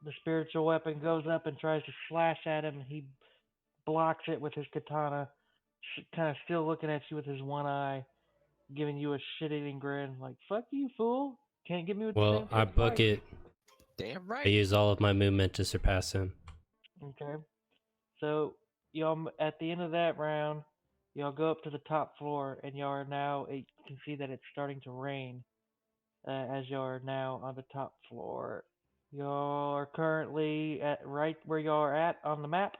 The spiritual weapon goes up and tries to slash at him. He blocks it with his katana, kind of still looking at you with his one eye, giving you a shit-eating grin, like, fuck you, fool. Can't get me with the Well, same I fucking book fight. it. Damn I right. use all of my movement to surpass him. Okay. So, y'all, at the end of that round, y'all go up to the top floor, and y'all are now, you can see that it's starting to rain as y'all are now on the top floor. Y'all are currently at right where y'all are at on the map,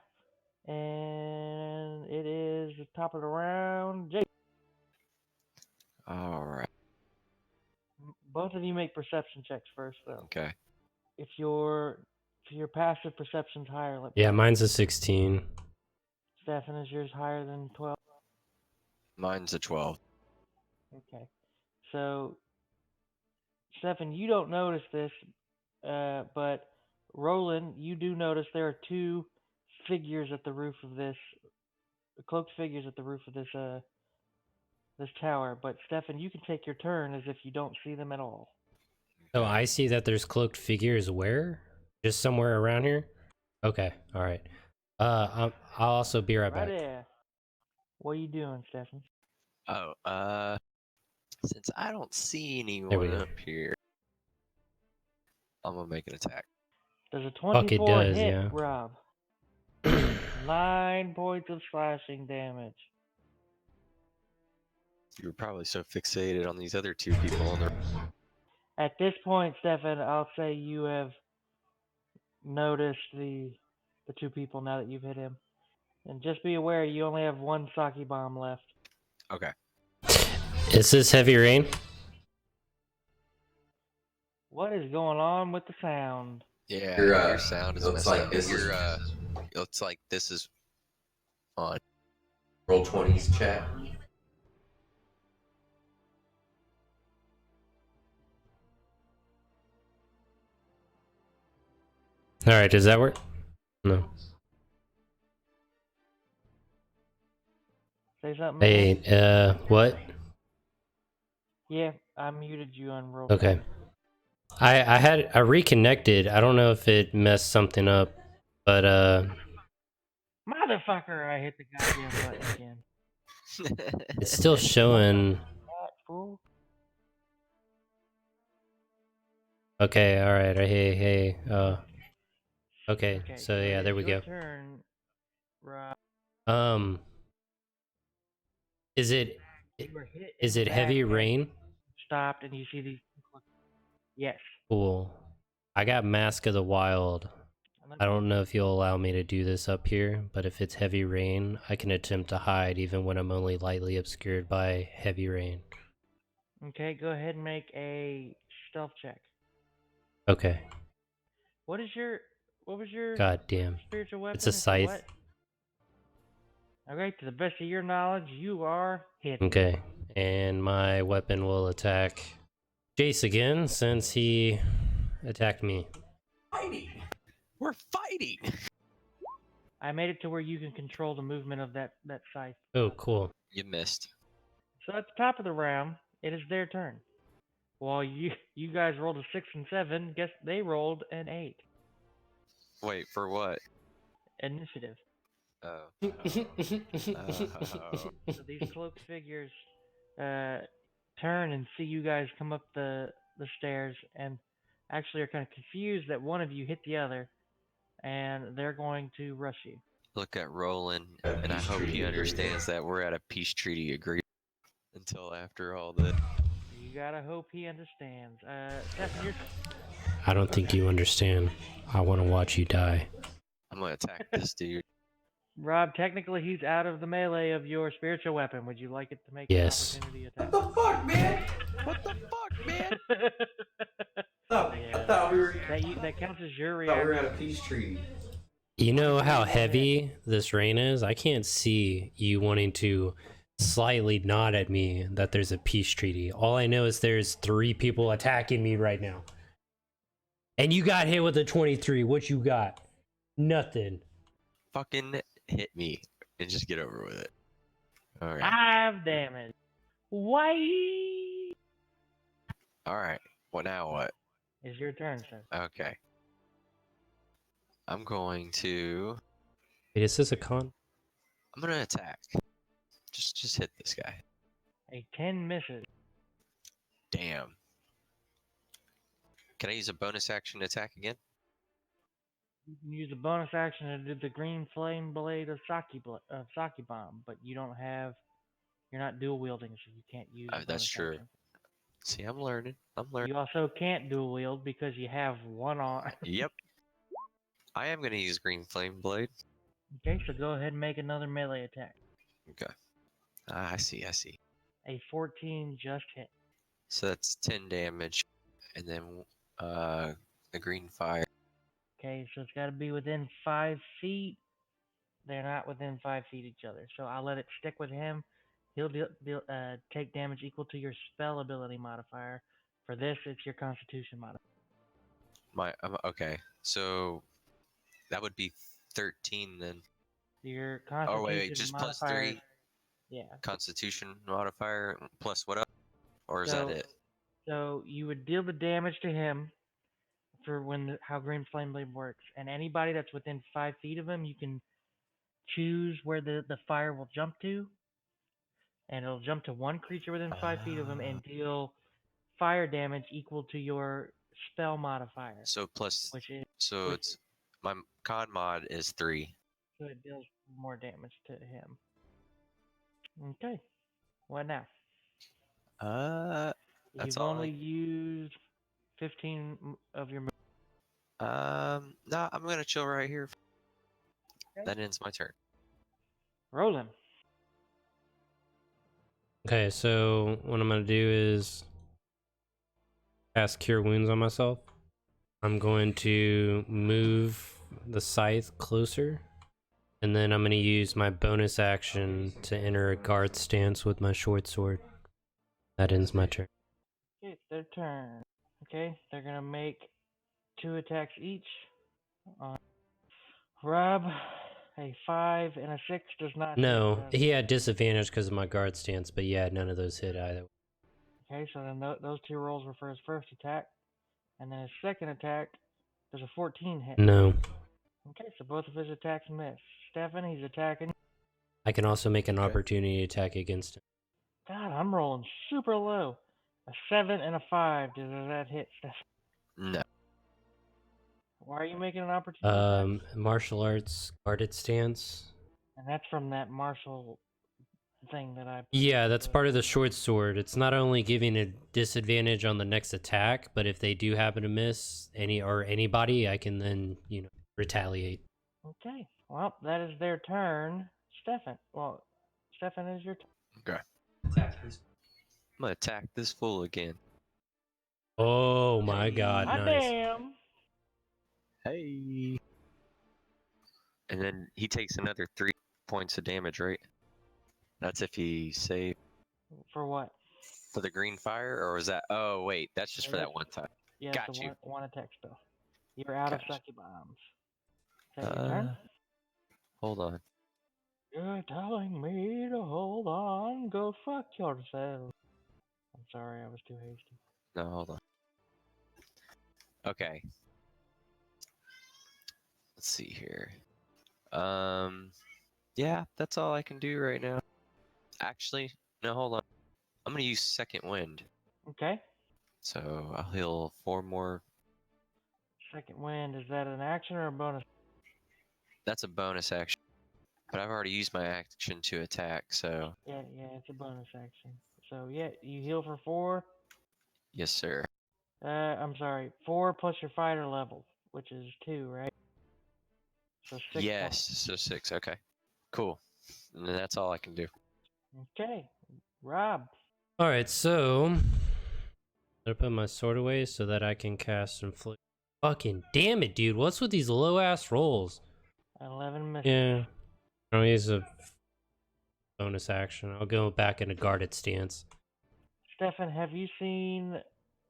and it is the top of the round. Jake, All right. both of you make perception checks first, though. Okay. If your passive perception's higher, let me Yeah, know. mine's a 16. Stefan, is yours higher than 12? Mine's a 12. Okay. So, Stefan, you don't notice this, but Roland, you do notice there are 2 figures at the roof of this, cloaked figures at the roof of this tower. But Stefan, you can take your turn as if you don't see them at all. So I see that there's cloaked figures where? Just somewhere around here? Okay, alright. I'll also be right back. There. What are you doing, Stefan? Oh, since I don't see we anyone go. up here, I'm gonna make an attack. Does a Fuck, it 24 does, hit, yeah. Rob? 9 points of slashing damage. You were probably so fixated on these other 2 people on the. At this point, Stefan, I'll say you have notice the two people now that you've hit him. And just be aware you only have one sake bomb left. Okay. Is this heavy rain? What is going on with the sound? Yeah, your sound is looks messed like up. this Your is looks like this is on. Roll 20s chat. All right, does that work? No. Say something. Man. Hey, what? Yeah, I muted you on roll. Okay. I reconnected. I don't know if it messed something up, but Motherfucker! I hit the goddamn button again. it's still showing. That fool. Okay, all right. Hey. Okay. Okay, So so yeah, it there is we your go. turn, Rob. Um, is it You were hit in is the it back heavy and rain? stopped, and you see these. Yes. Cool. I got Mask of the Wild. I don't know if you'll allow me to do this up here, but if it's heavy rain, I can attempt to hide even when I'm only lightly obscured by heavy rain. Okay, go ahead and make a stealth check. Okay. What was your God damn. spiritual weapon? It's a It's a scythe. what? Okay, to the best of your knowledge, you are hit. Okay. And my weapon will attack Jace again since he attacked me. We're fighting. I made it to where you can control the movement of that scythe. Oh, cool. You missed. So at the top of the round, it is their turn. While you guys rolled a 6 and 7, guess they rolled an 8. Wait, for what? Initiative. Oh. So these cloaked figures turn and see you guys come up the stairs and actually are kind of confused that one of you hit the other, and they're going to rush you. Look at Roland, A and I peace hope treaty he agreement. understands that we're at a peace treaty agreement until after all this. You gotta hope he understands. Stefan, you're I don't think you understand. I want to watch you die. I'm gonna attack this dude. Rob. Technically, he's out of the melee of your spiritual weapon. Would you like it to make Yes. an opportunity attack? What the fuck, man? What the fuck, man? I thought we were that counts as your at reaction. a peace treaty. You know how heavy this rain is? I can't see you wanting to slightly nod at me that there's a peace treaty. All I know is there's 3 people attacking me right now. And you got hit with a 23. What you got? Nothing. Fucking hit me and just get over with it. All right. 5 damage. Why? All right. Well, now what? It's your turn, sir. Okay. I'm going to. Wait, is this a con? I'm gonna attack. Just hit this guy. A 10 misses. Damn. Can I use a bonus action to attack again? You can use a bonus action to do the green flame blade of Saki bomb, but you're not dual wielding, so you can't use. A That's bonus true. action. See, I'm learning. You also can't dual wield because you have one arm. Yep. I am gonna use green flame blade. Okay, so go ahead and make another melee attack. Okay. I see. A 14 just hit. So that's 10 damage, and then the green fire. Okay, so it's got to be within 5 feet. They're not within 5 feet of each other, so I'll let it stick with him. He'll take damage equal to your spell ability modifier. For this, it's your Constitution modifier. Okay. So that would be 13 then. Your Constitution Oh wait, just modifier. plus 3 Yeah. Constitution modifier plus what up? Or is So, that it? So you would deal the damage to him for how Green Flame Blade works, and anybody that's within 5 feet of him, you can choose where the fire will jump to, and it'll jump to one creature within 5 feet of him and deal fire damage equal to your spell modifier. So plus. Which is It's my con mod is 3. so it deals more damage to him. Okay. What now? That's You've all only used 15 of your No, I'm gonna chill right here. Okay. That ends my turn. Roll him. Okay, so what I'm gonna do is cast Cure Wounds on myself. I'm going to move the scythe closer, and then I'm gonna use my bonus action to enter a guard stance with my short sword. That ends my turn. Okay, it's their turn. Okay, they're gonna make 2 attacks each. On Rob, a 5 and a 6 does not No, hit. he had disadvantage because of my guard stance, but yeah, none of those hit either. Okay, so then those 2 rolls were for his first attack, and then his second attack, there's a 14 hit. No. Okay, so both of his attacks miss. Stefan, he's attacking. I can also make an Okay. opportunity attack against him. God, I'm rolling super low. A 7 and a 5. Does that hit, Stefan? No. Why are you making an opportunity attack? Martial arts guarded stance. And that's from that martial thing that I. Yeah, that's part of the short sword. It's not only giving a disadvantage on the next attack, but if they do happen to miss anybody, I can then, retaliate. Okay, well, that is their turn. Stefan. Well, Stefan is your turn. Okay. I'm gonna attack this fool again. Oh my god, Hot nice. damn! Hey. And then he takes another 3 points of damage, right? That's if he saved For what? for the green fire, or was that? Oh wait, that's just Yeah, for that that's- one time. Yeah, Got it's the you. one attack spell. You're out of Gotcha. sucky bombs. Is that your turn? Hold on. You're telling me to hold on. Go fuck yourself. I'm sorry, I was too hasty. No, hold on. Okay. Let's see here. Yeah, that's all I can do right now. Actually, no, hold on. I'm gonna use second wind, Okay. so I'll heal 4 more. Second wind, is that an action or a bonus? That's a bonus action, but I've already used my action to attack, so Yeah, it's a bonus action. So yeah, you heal for 4. yes, sir. I'm sorry, 4 plus your fighter level, which is 2, right? So 6 Yes, points. so 6. Okay, cool. And then that's all I can do. Okay, Rob. Alright, so I'm gonna put my sword away so that I can cast Inflict. Fucking damn it, dude. What's with these low ass rolls? 11 misses. Yeah. I'll use a bonus action. I'll go back in a guarded stance. Stefan, have you seen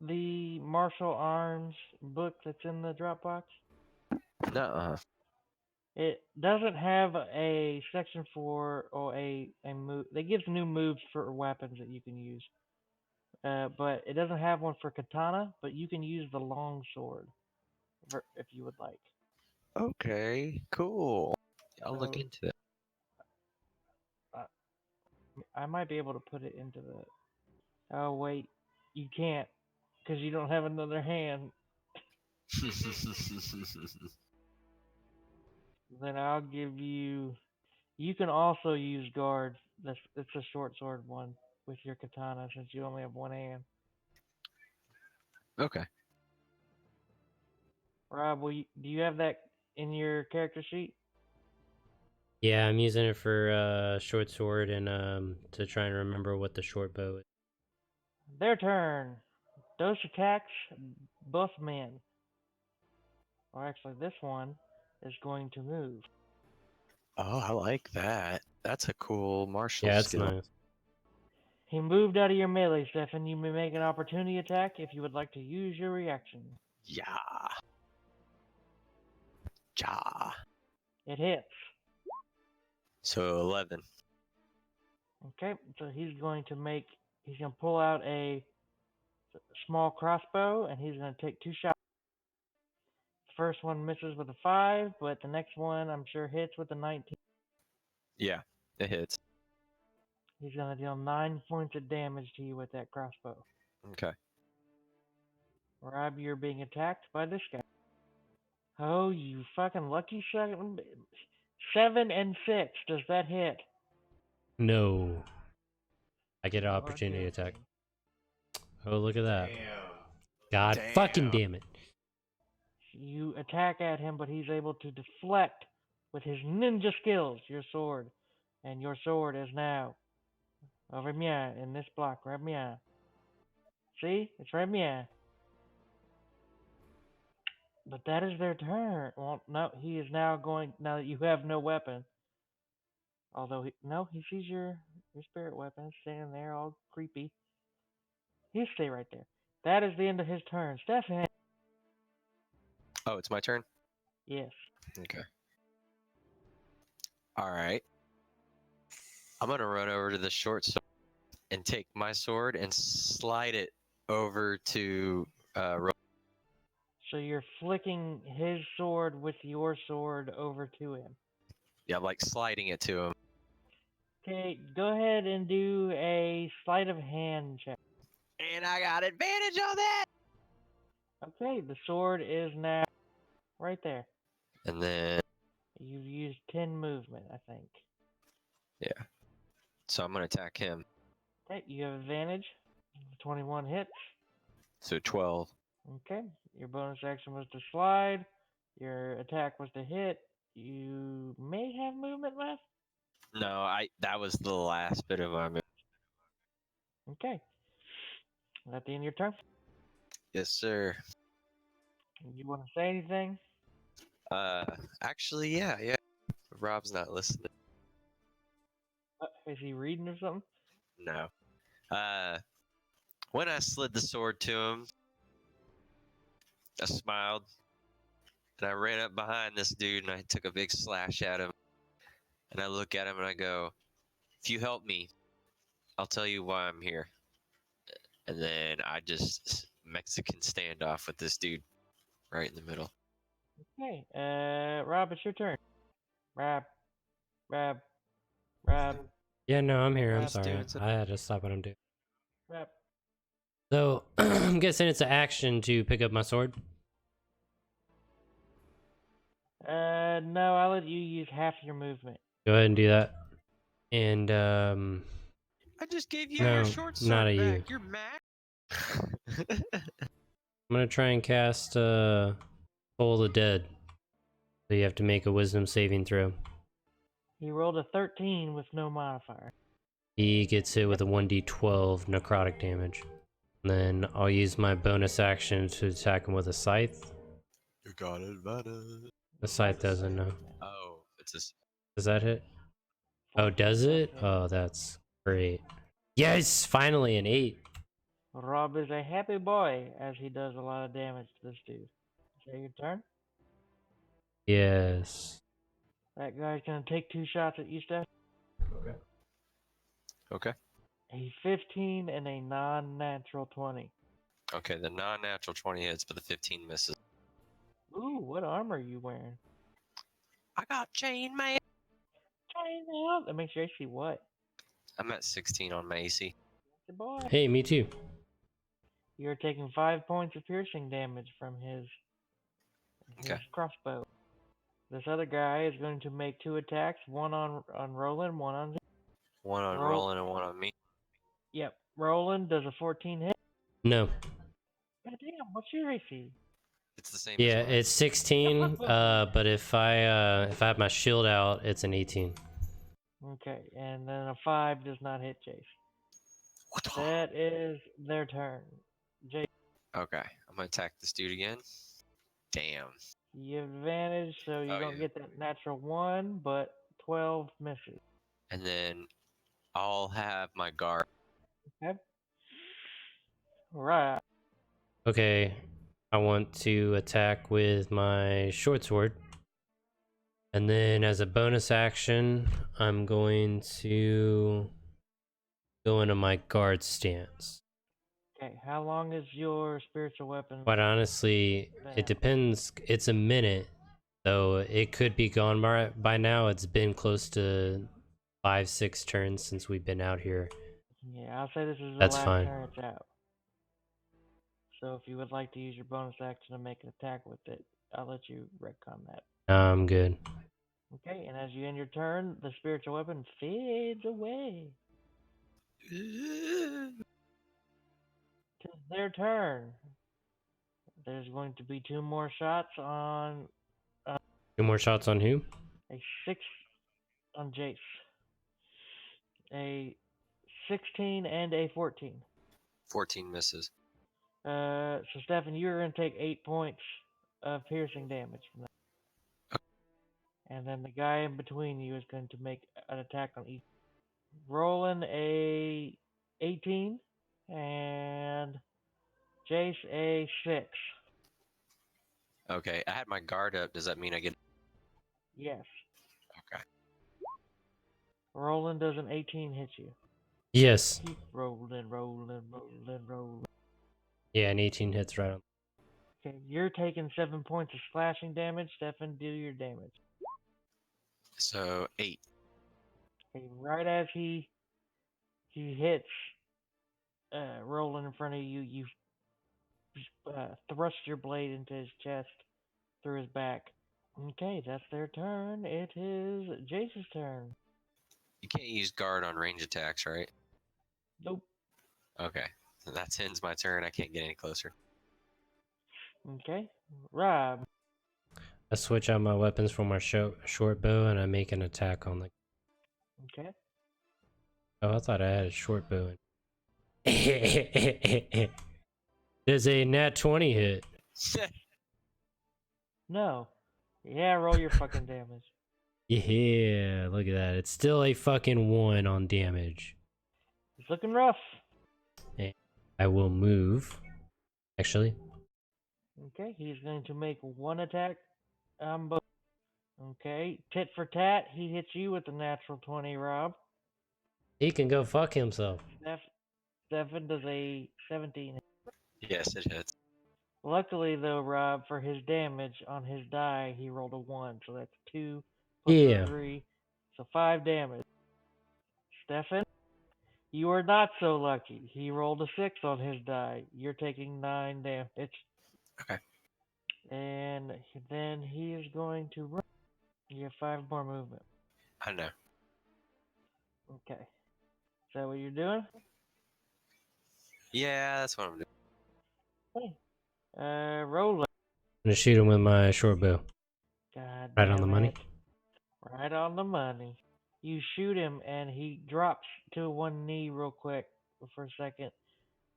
the martial arms book that's in the Dropbox? Nuh-uh. It doesn't have a section for or a move. They give new moves for weapons that you can use, but it doesn't have one for katana. But you can use the long sword if you would like. Okay, cool. I'll look So into that. I might be able to put it into the. Oh wait, you can't because you don't have another hand. Then I'll give you. You can also use guard. It's a short sword one with your katana since you only have one hand. Okay. Rob, do you have that in your character sheet? Yeah, I'm using it for short sword and to try and remember what the short bow is. Their turn. Those attacks, both men. Or actually, this one is going to move. Oh, I like that. That's a cool martial Yeah, it's skill. nice. He moved out of your melee, Stefan. You may make an opportunity attack if you would like to use your reaction. Yeah. Ja. It hits. So 11. Okay, so he's going to pull out a small crossbow and he's going to take 2 shots. The first one misses with a 5, but the next one I'm sure hits with a 19. Yeah, it hits. He's going to deal 9 points of damage to you with that crossbow. Okay. Rob, you're being attacked by this guy. Oh, you fucking lucky second. 7 and 6. Does that hit? No. I get an You are opportunity attack. joking. Oh, look at that. God fucking damn it. You attack at him, but he's able to deflect with his ninja skills your sword. And your sword is now over me in this block, right me. See? It's right me. But that is their turn. Well, no, he is now going. Now that you have no weapon, although no, he sees your spirit weapon standing there, all creepy. He'll stay right there. That is the end of his turn. Stefan. Oh, it's my turn? Yes. Okay. All right. I'm going to run over to the short sword and take my sword and slide it over to So you're flicking his sword with your sword over to him. yeah, like sliding it to him. Okay, go ahead and do a sleight of hand check. And I got advantage on that. Okay, the sword is now right there. And then, You've used 10 movement, I think. yeah. So I'm going to attack him. Okay, you have advantage. 21 hits. So 12. Okay, your bonus action was to slide. Your attack was to hit. You may have movement left. No, that was the last bit of my move. Okay. At the end of your turn, Yes, sir. you want to say anything? Uh, actually, yeah. Rob's not listening. Is he reading or something? No. When I slid the sword to him, I smiled and I ran up behind this dude and I took a big slash at him. And I look at him and I go, if you help me, I'll tell you why I'm here. And then I just Mexican standoff with this dude right in the middle. Okay, Rob, it's your turn. Rob, Rob, Rob, Yeah, no, I'm here. I'm Rob's sorry. doing something. I had to stop what I'm doing. Rob. So I'm guessing it's an action to pick up my sword. No, I'll let you use half your movement. Go ahead and do that. And I just gave you No, your short sword not at back. you. You're mad? I'm gonna try and cast Toll of the Dead. So you have to make a Wisdom saving throw. He rolled a 13 with no modifier. He gets hit with a 1d12 necrotic damage. And then I'll use my bonus action to attack him with a scythe. You got advantage. The scythe doesn't know. Oh, it's a. Does that hit? Oh, 14 does it? hit. Oh, that's great. Yes, finally an 8. Rob is a happy boy as he does a lot of damage to this dude. Is that your turn? Yes. That guy's gonna take 2 shots at you, Steph. Okay. A 15 and a non-natural 20. Okay, the non-natural 20 hits, but the 15 misses. Ooh, what armor are you wearing? I got chain mail. Chainmail. That makes your AC what? I'm at 16 on my AC. Good boy. Hey, me too. You're taking 5 points of piercing damage from his Okay. crossbow. This other guy is going to make 2 attacks, one on Roland, one on. One on Roll. Roland and one on me. Yep, Roland does a 14 hit. No. God damn, what's your AC? It's the same Yeah, as mine. it's 16. But if I have my shield out, it's an 18. Okay, and then a 5 does not hit Jace. That is their turn. Jace, Okay, I'm gonna attack this dude again. Damn. you have advantage, so you Oh, don't yeah. get that natural 1, but 12 misses. And then I'll have my guard. Okay. Right. Okay, I want to attack with my short sword. And then as a bonus action, I'm going to go into my guard stance. Okay, how long is your spiritual weapon? Quite honestly, it depends. It's a minute, so it could be gone by now. It's been close to 5-6 turns since we've been out here. Yeah, I'll say this is the That's last fine. turn it's out. So if you would like to use your bonus action to make an attack with it, I'll let you retcon that. I'm good. Okay, and as you end your turn, the spiritual weapon fades away. Tis their turn. There's going to be 2 more shots on 2 more shots on who? a 6 on Jace. A 16 and a 14. 14 misses. So Stefan, you're going to take 8 points of piercing damage from that. And then the guy in between you is going to make an attack on each. Rolling a 18 and Jace a 6. Okay, I had my guard up. Does that mean I get? Yes. Okay. Rolling does an 18 hit you? Yes. Keep rolling, rolling, rolling, rolling. Yeah, an 18 hits right on. Okay, you're taking 7 points of slashing damage. Stefan, do your damage. So 8. Okay, right as he hits rolling in front of you, you thrust your blade into his chest through his back. Okay, that's their turn. It is Jace's turn. You can't use guard on range attacks, right? Nope. Okay. That ends my turn. I can't get any closer. Okay, Rob. I switch out my weapons for my short bow and I make an attack on the. Okay. Oh, I thought I had a short bow. There's a nat 20 hit. No. Yeah, roll your fucking damage. Yeah, look at that. It's still a fucking 1 on damage. It's looking rough. I will move. Actually, Okay, he's going to make one attack on both. Okay, tit for tat, he hits you with a natural 20, Rob. he can go fuck himself. Stefan does a 17. Yes, it hits. Luckily, though, Rob, for his damage on his die, he rolled a 1, so that's 2 plus Yeah. 3, so 5 damage. Stefan, you are not so lucky. He rolled a 6 on his die. You're taking 9 damage. Okay. And then he is going to run. You have 5 more movement. I know. Okay. Is that what you're doing? Yeah, that's what I'm doing. Okay. Roll it. I'm gonna shoot him with my short bow. God Right damn on the money. it. Right on the money. You shoot him and he drops to one knee real quick for a second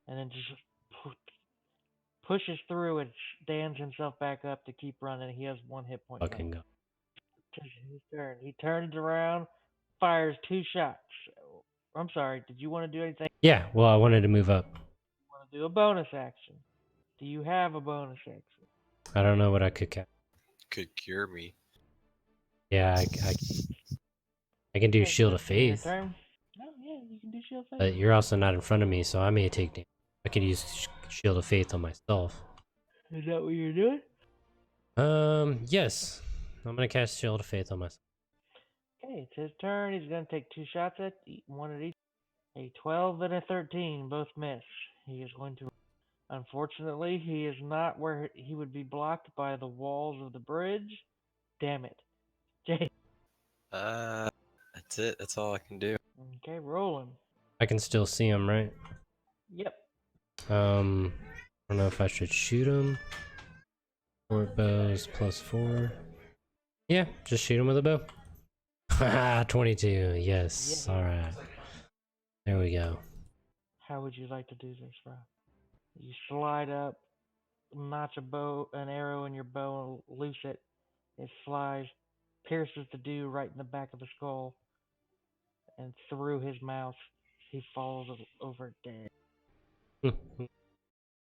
and then just pushes through and stands himself back up to keep running. He has 1 hit point Fucking left. go. His turn. He turns around, fires 2 shots. I'm sorry, did you want to do anything? Yeah, well, I wanted to move up. You want to do a bonus action? Do you have a bonus action? I don't know what I could catch. Could cure me. Yeah, I can do Okay, Shield of that's the end your Faith, turn. Oh yeah, you can do shield faith. but you're also not in front of me, so I may take damage. I could use Shield of Faith on myself. Is that what you're doing? Yes. I'm gonna cast Shield of Faith on myself. Okay, it's his turn. He's going to take 2 shots at one at each. A 12 and a 13 both miss. He is going to. Unfortunately, he is not where he would be blocked by the walls of the bridge. Damn it. Jay. That's it. That's all I can do. Okay, rolling. I can still see him, right? Yep. I don't know if I should shoot him. Short bows +4. Yeah, just shoot him with a bow. Haha, 22. Yes. Yeah. All right. There we go. How would you like to do this, Rob? You slide up, notch an arrow in your bow, and loose it. It flies, pierces the dude right in the back of the skull, and through his mouth, he falls over dead.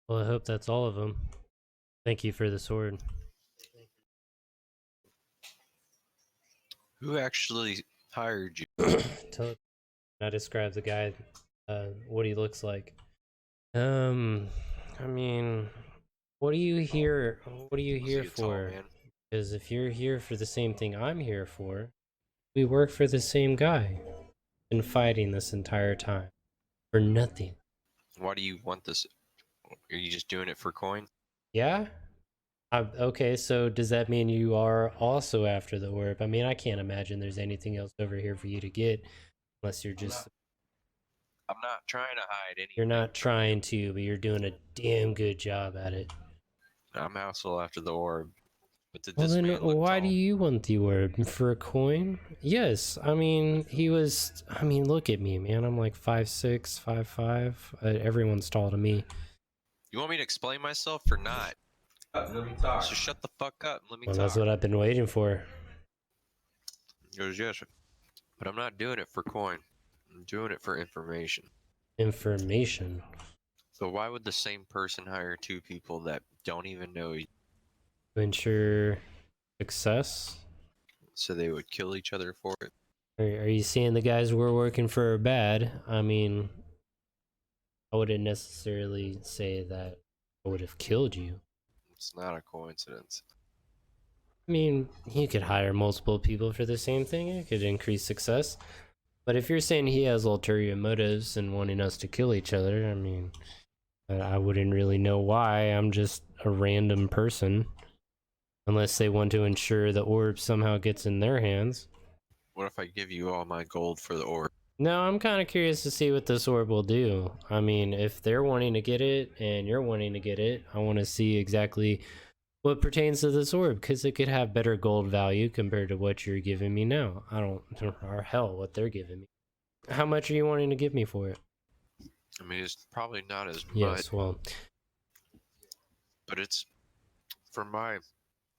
Well, I hope that's all of them. Thank you for the sword. Who actually hired you? I describe the guy, what he looks like. I mean, what are you here? What are you Was he here a tall for? man? Because if you're here for the same thing I'm here for, we work for the same guy. Been fighting this entire time for nothing. Why do you want this? Are you just doing it for coin? Yeah. Okay, so does that mean you are also after the orb? I mean, I can't imagine there's anything else over here for you to get, unless you're just. I'm not trying to hide anything. You're not trying to, but you're doing a damn good job at it. I'm hustle after the orb. What did Well this then, man look why do tall? you want the orb? For a coin? Yes, I mean, he was... I mean, look at me, man. I'm like 5'6", 5'5". Everyone's tall to me. You want me to explain myself or not? Let me talk. So shut the fuck up and let me Well, talk. that's what I've been waiting for. He goes, yes, but I'm not doing it for coin. I'm doing it for information. Information. So why would the same person hire two people that don't even know each To ensure success? so they would kill each other for it? Are you saying the guys we're working for are bad? I mean, I wouldn't necessarily say that I would have killed you. It's not a coincidence. I mean, you could hire multiple people for the same thing. It could increase success. But if you're saying he has ulterior motives and wanting us to kill each other, I mean, I wouldn't really know why. I'm just a random person. Unless they want to ensure the orb somehow gets in their hands. What if I give you all my gold for the orb? No, I'm kind of curious to see what this orb will do. I mean, if they're wanting to get it and you're wanting to get it, I want to see exactly what pertains to this orb, because it could have better gold value compared to what you're giving me now. I don't, or hell, what they're giving me. How much are you wanting to give me for it? I mean, it's probably not as much, Yes, well, but it's for my.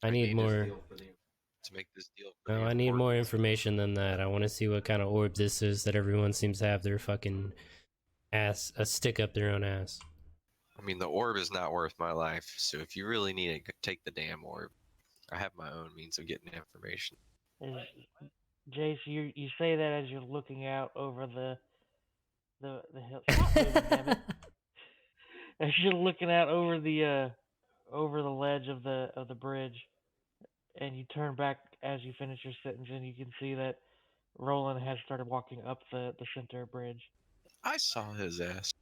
I need this more. deal for to make this deal. For No, the I need more importance. information than that. I want to see what kind of orb this is that everyone seems to have their fucking ass, a stick up their own ass. I mean, the orb is not worth my life, so if you really need it, take the damn orb. I have my own means of getting information. Is Jace, you say that as you're looking out over the hill. Stop moving, damn it! As you're looking out over the ledge of the bridge, and you turn back as you finish your sentence, and you can see that Roland has started walking up the center bridge. I saw his ass.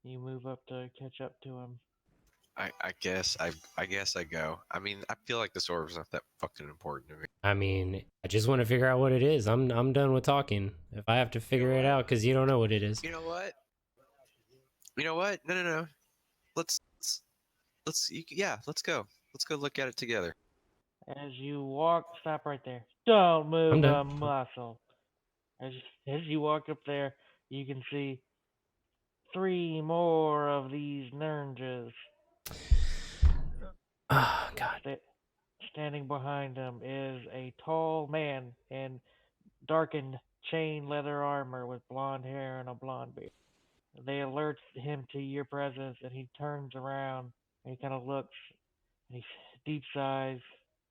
You move up to catch up to him. I guess I go. I mean, I feel like this orb's not that fucking important to me. I mean, I just want to figure out what it is. I'm done with talking. If I have to figure it out because you don't know what it is. You know what? You know what? No. Let's yeah. Let's go. Let's go look at it together. As you walk, stop right there. Don't I'm move done. a muscle. As as you walk up there, you can see three more of these ninjas. Oh, God. Standing behind him is a tall man in darkened chain leather armor with blonde hair and a blonde beard. They alert him to your presence, and he turns around and he kind of looks and he deep sighs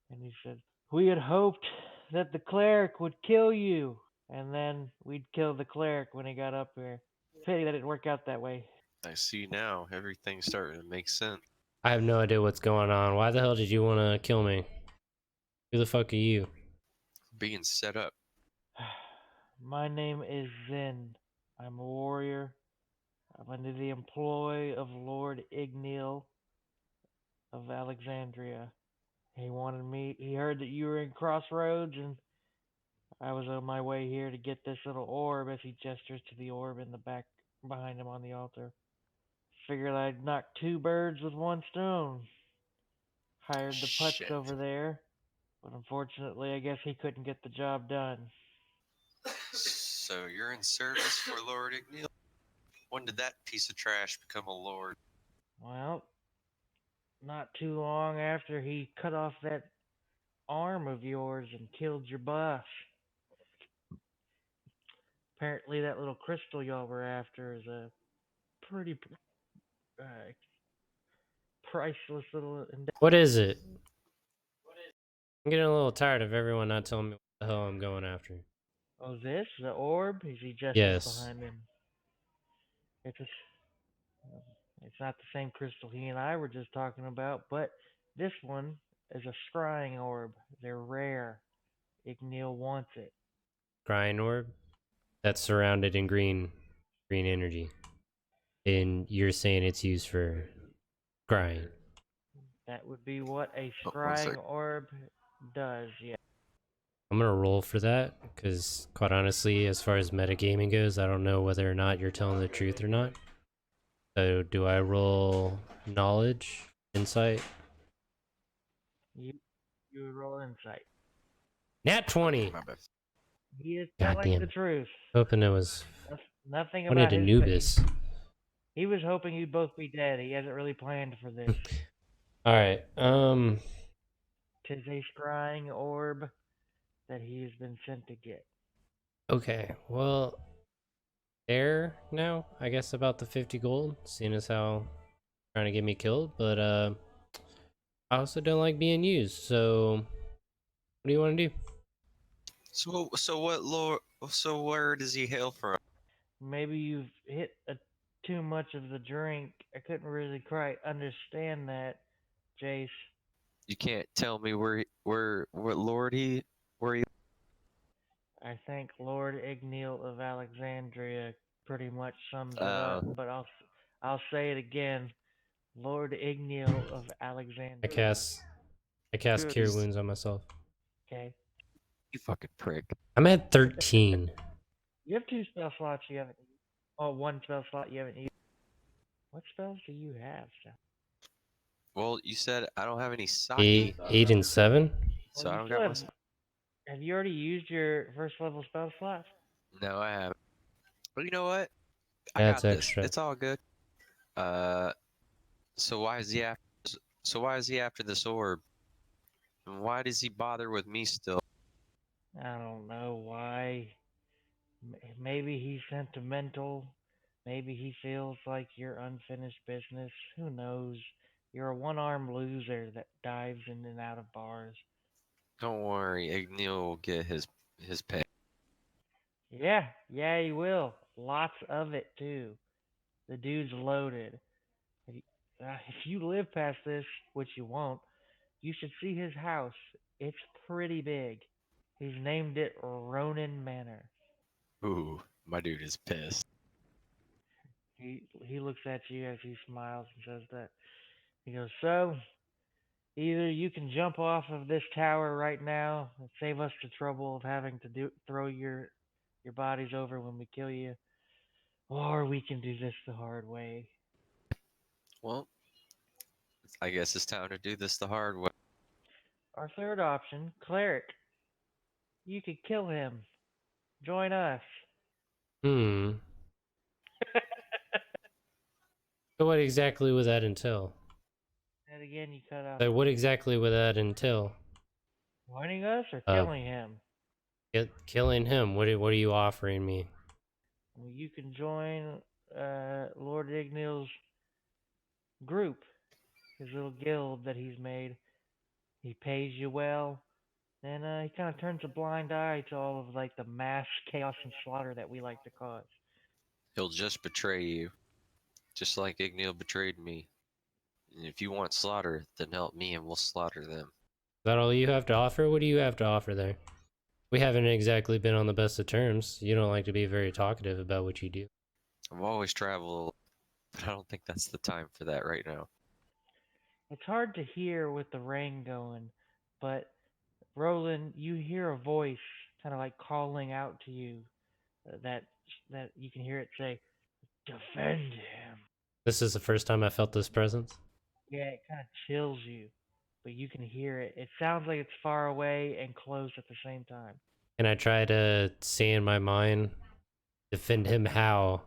and he says, "We had hoped that the cleric would kill you, and then we'd kill the cleric when he got up here. Pity that didn't work out that way." I see now. Everything's starting to make sense. I have no idea what's going on. Why the hell did you want to kill me? Who the fuck are you? Being set up. My name is Zen. I'm a warrior. I'm under the employ of Lord Ignil of Alexandria. He wanted me. He heard that you were in Crossroads, and I was on my way here to get this little orb. As he gestures to the orb in the back behind him on the altar. Figured I'd knock two birds with one stone. Hired the putz Shit. over there, but unfortunately, I guess he couldn't get the job done. So you're in service for Lord Ignil? When did that piece of trash become a lord? Well, not too long after he cut off that arm of yours and killed your boss. Apparently, that little crystal y'all were after is a pretty uh, priceless little endeavor. What is it? I'm getting a little tired of everyone not telling me what the hell I'm going after. Oh, this? The orb? As he gestures Yes. behind him. It's a, it's not the same crystal he and I were just talking about, but this one is a scrying orb. They're rare. Ignil wants it. Scrying orb? That's surrounded in green energy. And you're saying it's used for scrying. That would be what a One sec. scrying orb does, yeah. I'm gonna roll for that, because quite honestly, as far as metagaming goes, I don't know whether or not you're telling the truth or not. So do I roll knowledge, insight? You you would roll insight. Nat 20. My bad. He is telling the Goddamn. truth. Hoping it was Nothing wanted about his. Anubis. He was hoping you'd both be dead. He hasn't really planned for this. All right. 'Tis a scrying orb that he has been sent to get. Okay. Well, there now. I guess about the 50 gold, seeing as how trying to get me killed, but I also don't like being used. So, what do you want to do? So what lord? So where does he hail from? Maybe you've hit too much of the drink. I couldn't really quite understand that, Jace. You can't tell me what lord where he. I think Lord Igneal of Alexandria pretty much sums it Uh, up, but I'll say it again. Lord Igneal of I Alexandria. cast I cast Cure he's Wounds on myself. Okay. you fucking prick. I'm at 13. You have two spell slots you haven't used. Oh, one spell slot you haven't used. What spells do you have, Seth? Well, you said I don't have any sake, 8 and 7. Well, so I you don't still got my. have. Have you already used your first level spell slot? No, I haven't. But you know what? I That's got this. extra. It's all good. Uh, so why is he after? So why is he after this orb? And why does he bother with me still? I don't know why. Maybe he's sentimental. Maybe he feels like you're unfinished business. Who knows? You're a one-armed loser that dives in and out of bars. Don't worry, Igneel will get his pay. Yeah, yeah, he will. Lots of it too. The dude's loaded. If you, if you live past this, which you won't, you should see his house. It's pretty big. He's named it Ronin Manor. Ooh, my dude is pissed. He looks at you as he smiles and says that. He goes, so either you can jump off of this tower right now and save us the trouble of having to throw your bodies over when we kill you, or we can do this the hard way. Well, I guess it's time to do this the hard way. Our third option, cleric. You could kill him. Join us. Hmm. So what exactly would that entail? And again, you cut off. Like, what exactly would that entail? Joining us or Uh, killing him? killing him. What are you offering me? Well, you can join Lord Ignil's group, his little guild that he's made. He pays you well, and he kind of turns a blind eye to all of like the mass chaos and slaughter that we like to cause. He'll just betray you, just like Igneel betrayed me. And if you want slaughter, then help me and we'll slaughter them. Is that all you have to offer? What do you have to offer there? We haven't exactly been on the best of terms. You don't like to be very talkative about what you do. I've always traveled, but I don't think that's the time for that right now. It's hard to hear with the rain going, but Roland, you hear a voice kind of like calling out to you. That that you can hear it say, "Defend him." This is the first time I felt this presence. Yeah, it kind of chills you, but you can hear it. It sounds like it's far away and close at the same time. And I try to say in my mind, defend him how?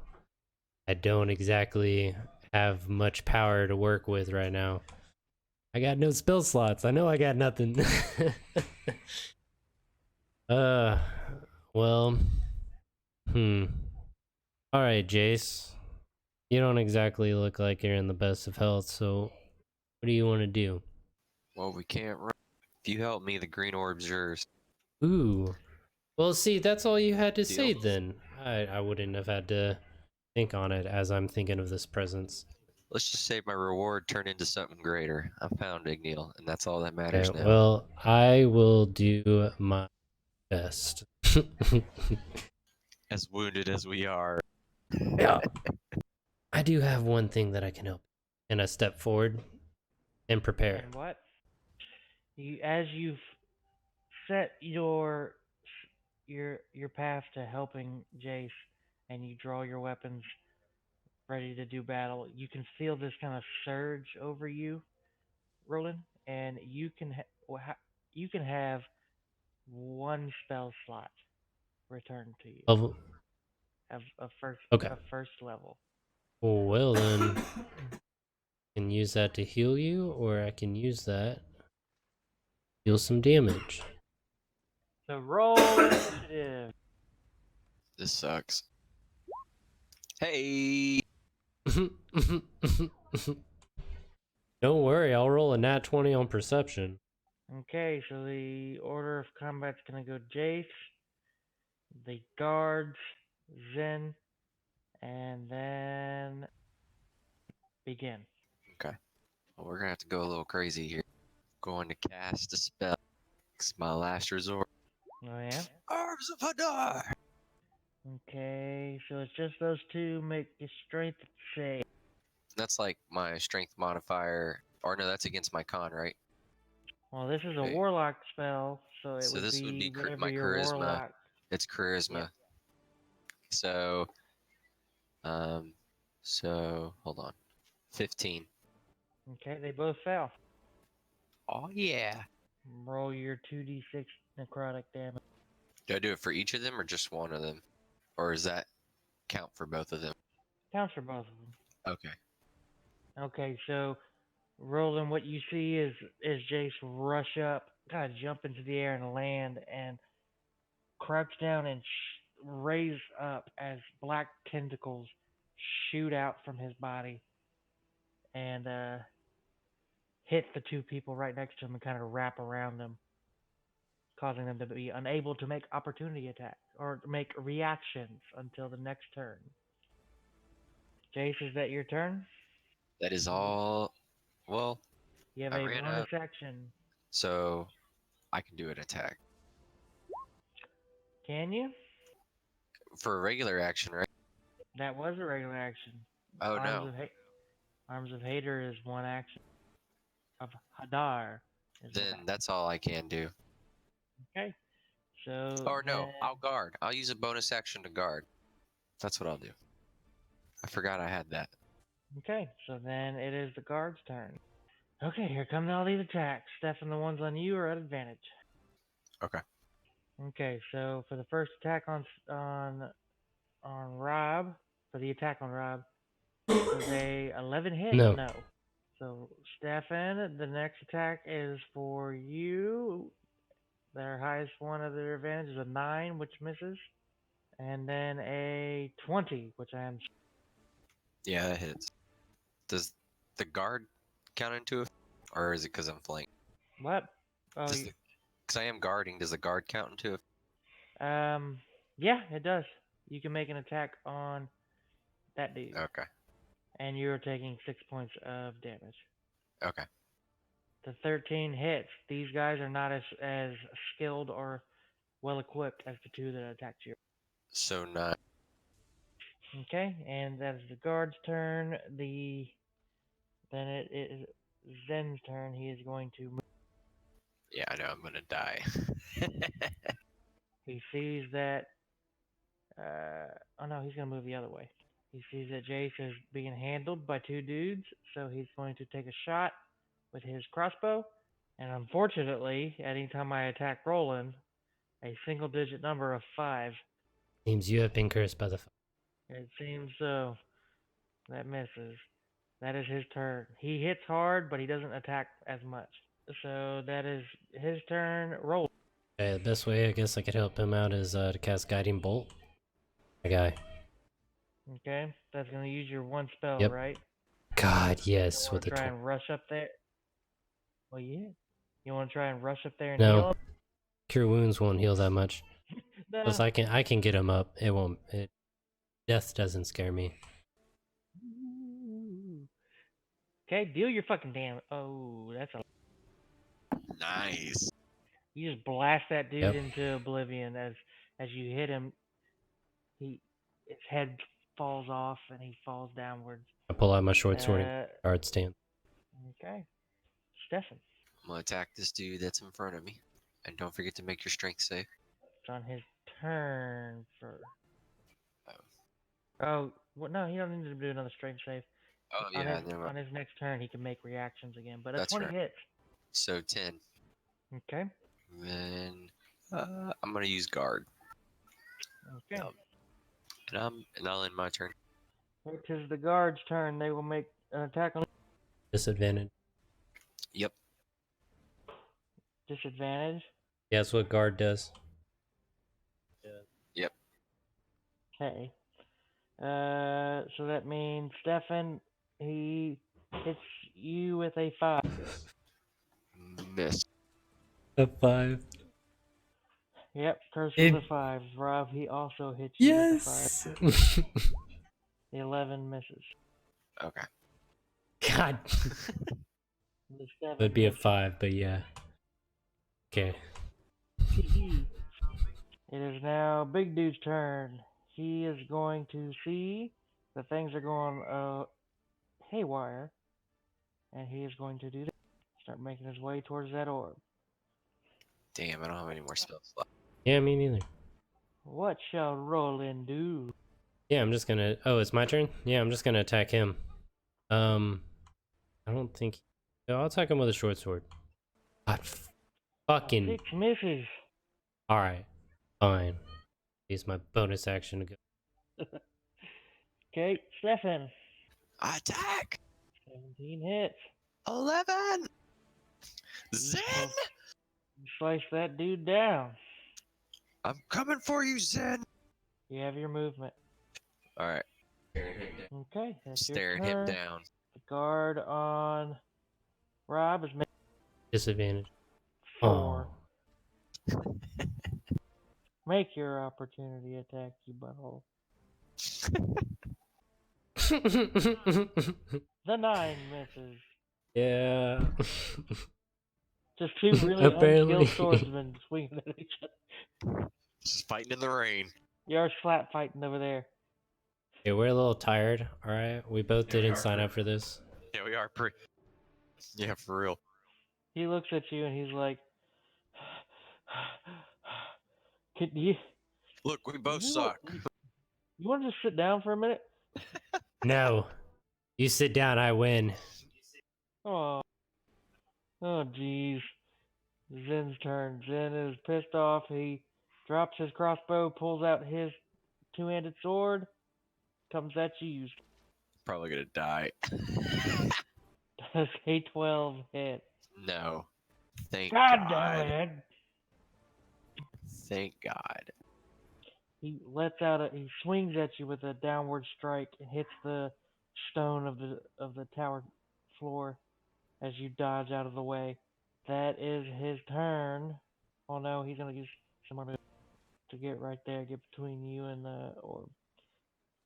I don't exactly have much power to work with right now. I got no spell slots. I know I got nothing. uh, well, Alright, Jace. You don't exactly look like you're in the best of health, so what do you want to do? Well, we can't run. If you help me, the green orb's yours. Ooh. Well, see, that's all you had to say Deal? then. I wouldn't have had to think on it as I'm thinking of this presence. Let's just say my reward turned into something greater. I found Igneel, and that's all that matters Okay, now. well, I will do my best. As wounded as we are. Yeah. I do have one thing that I can help. And I step forward and prepare. And what? As you've set your path to helping Jace, and you draw your weapons ready to do battle, you can feel this kind of surge over you, Roland, and you can you can have one spell slot returned to you Level. of first Okay. of first level. Well then, I can use that to heal you, or I can use that to deal some damage. So roll initiative. This sucks. Hey. Don't worry, I'll roll a nat 20 on perception. Okay, so the order of combat's gonna go Jace, the guards, Zen, and then begin. Okay. Well, we're gonna have to go a little crazy here. Going to cast a spell. It's my last resort. Oh yeah. Arms of Hadar. Okay, so it's just those two. Make a strength save. That's like my strength modifier. Or no, that's against my con, right? Well, this is a Wait. warlock spell, so it So would this would be be whatever my your charisma. warlock. It's charisma. Yep. So, um, so hold on. 15. Okay, they both fail. Oh yeah. Roll your 2d6 necrotic damage. Do I do it for each of them or just one of them? Or does that count for both of them? Counts for both of them. Okay. Okay, so Roland, what you see is Jace rush up, kind of jump into the air and land, and crouch down and raise up as black tentacles shoot out from his body and hit the two people right next to him and kind of wrap around them, causing them to be unable to make opportunity attacks or make reactions until the next turn. Jace, is that your turn? That is all. Well, You have I a ran bonus up, action. so I can do an attack. Can you? For a regular action, right? That was a regular action. Oh Arms no. of Arms of Hater is one action. Of Hadar is one Then action. that's all I can do. Okay. So Or then, no, I'll guard. I'll use a bonus action to guard. That's what I'll do. I forgot I had that. okay. So then it is the guard's turn. Okay, here come all these attacks. Stefan, the ones on you are at advantage. Okay. Okay, so for the first attack on Rob, for the attack on Rob, does a 11 hit? No. No. So Stefan, the next attack is for you. Their highest one of their advantage is a 9, which misses, and then a 20, which I am. Yeah, that hits. Does the guard count into it? Or is it because I'm flanked? What? Oh, Does the Because I am guarding, does the guard count into it? yeah, it does. You can make an attack on that dude, Okay. and you're taking 6 points of damage. Okay. The 13 hits. These guys are not as skilled or well equipped as the two that attacked you. So 9. Okay, and that is the guard's turn. Then it is Zen's turn. He is going to move. Yeah, I know I'm gonna die. He sees that. Oh no, he's gonna move the other way. He sees that Jace is being handled by two dudes, so he's going to take a shot with his crossbow. And unfortunately, anytime I attack Roland, a single digit number of 5. Seems you have been cursed by the. It seems so. That misses. That is his turn. He hits hard, but he doesn't attack as much. So that is his turn. Roll. Okay, the best way I guess I could help him out is to cast Guiding Bolt. My guy. Okay, that's gonna use your one spell, Yep. right? God, You yes, want with to the try and rush up there? Well, yeah. You want to try and rush up there and No. heal Cure Wounds won't heal that much. him? Plus, I can get him up. It won't. Death doesn't scare me. Okay, deal your fucking damage. Oh, that's a. Nice. You just blast that dude Yep. into oblivion as you hit him. His head falls off and he falls downwards. I pull out my short sword and Uh, guard stand. okay, Stefan. I'm gonna attack this dude that's in front of me. And don't forget to make your strength save. It's on his turn for. Oh. Oh, well, no, he doesn't need to do another strength save. Oh On yeah, his never on mind. his next turn, he can make reactions again. But a That's 20 right. hits. So 10. Okay. Then I'm gonna use guard. Okay. And I'll end my turn. It is the guard's turn. They will make an attack on Disadvantage. Yep. disadvantage. Yeah, that's what guard does. Yep. Okay. So that means Stefan, he hits you with a 5. Miss. A 5. Yep, curse It- with a 5. Rob, he also hits you with a 5. Yes. The 11 misses. Okay. God. The 7 It'd be a misses. 5, but yeah. Okay. It is now Big Dude's turn. He is going to see that things are going haywire, and he is going to do that. Start making his way towards that orb. Damn, I don't have any more spells left. Yeah, me neither. What shall Roland do? Yeah, I'm just gonna. Oh, it's my turn. Yeah, I'm just gonna attack him. I don't think. No, I'll attack him with a short sword. God, fucking. 6 misses. All right, fine. Use my bonus action to go. Okay, Stefan. Attack! 17 hits. 11! Zen! You slice that dude down. I'm coming for you, Zen! You have your movement. Alright, Okay, that's your staring turn. him down. The guard on Rob is making Disadvantage. 4. Oh. Make your opportunity attack, you butthole. The 9 misses. Yeah. Just two really Apparently. unskilled swordsmen swinging at each other. Just fighting in the rain. You're slap fighting over there. Yeah, we're a little tired. All right, we both didn't sign up for this. Yeah, we are pretty. Yeah, for real. He looks at you and he's like, "Can you Look, we both you, suck. you want to just sit down for a minute?" No, you sit down. I win. Oh, oh, jeez. Zen's turn. Zen is pissed off. He drops his crossbow, pulls out his two-handed sword, comes at you. Probably gonna die. Does a 12 hit? No. Thank God God. damn it! Thank God. He he swings at you with a downward strike and hits the stone of the tower floor as you dodge out of the way. That is his turn. Oh no, he's gonna use some more to get right there, get between you and the orb.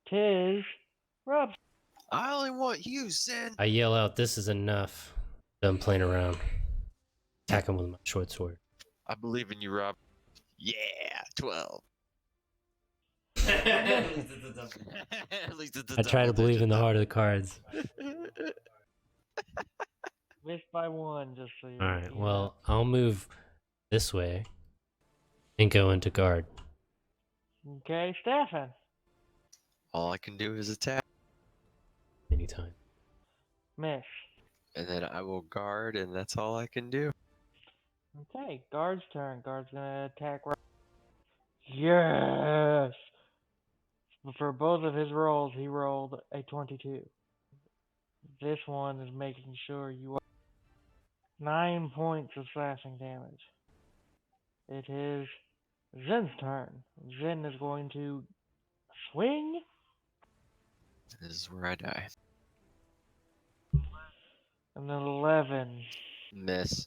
Tis Rob. I only want you, Zen. I yell out, "This is enough." Done playing around. Attack him with my short sword. I believe in you, Rob. Yeah, 12. I At least it's a try to believe double-digit in the heart of the cards. number. Missed by 1, just so you All right, know. well, I'll move this way and go into guard. Okay, Stefan. All I can do is attack, Anytime. Miss. and then I will guard, and that's all I can do. Okay, guard's turn. Guard's gonna attack. Yes. For both of his rolls, he rolled a 22. This one is making sure you are 9 points of slashing damage. It is Zen's turn. Zen is going to swing. This is where I die. And then 11. Miss.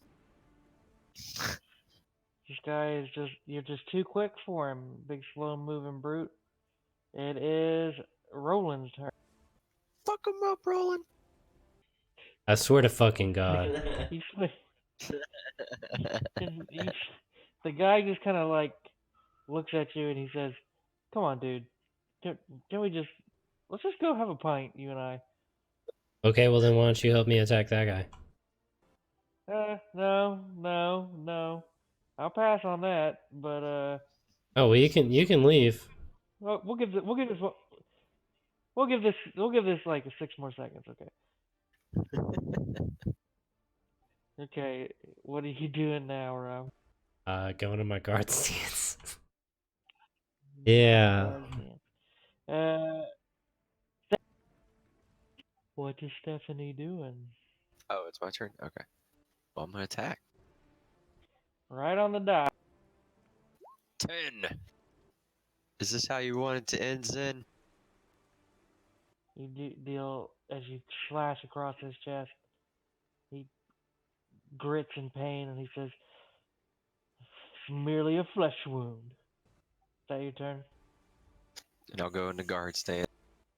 This guy is you're just too quick for him. Big slow moving brute. It is Roland's turn. Fuck him up, Roland. I swear to fucking God. He swings. The guy just kind of like looks at you and he says, "Come on, dude. Can we just let's just go have a pint, you and I." Okay, well then why don't you help me attack that guy? No. I'll pass on that, but Oh, well you can leave. we'll give this like 6 more seconds, okay? Okay, what are you doing now, Rob? Going to my guard stance. Going to Yeah. guard stance. Uh, what is Stephanie doing? Oh, it's my turn? Okay. Well, I'm going to attack. Right on the dot. 10. Is this how you want it to end, Zen? You deal as you slash across his chest. He grits in pain and he says, "It's merely a flesh wound." Is that your turn? And I'll go into guard stand.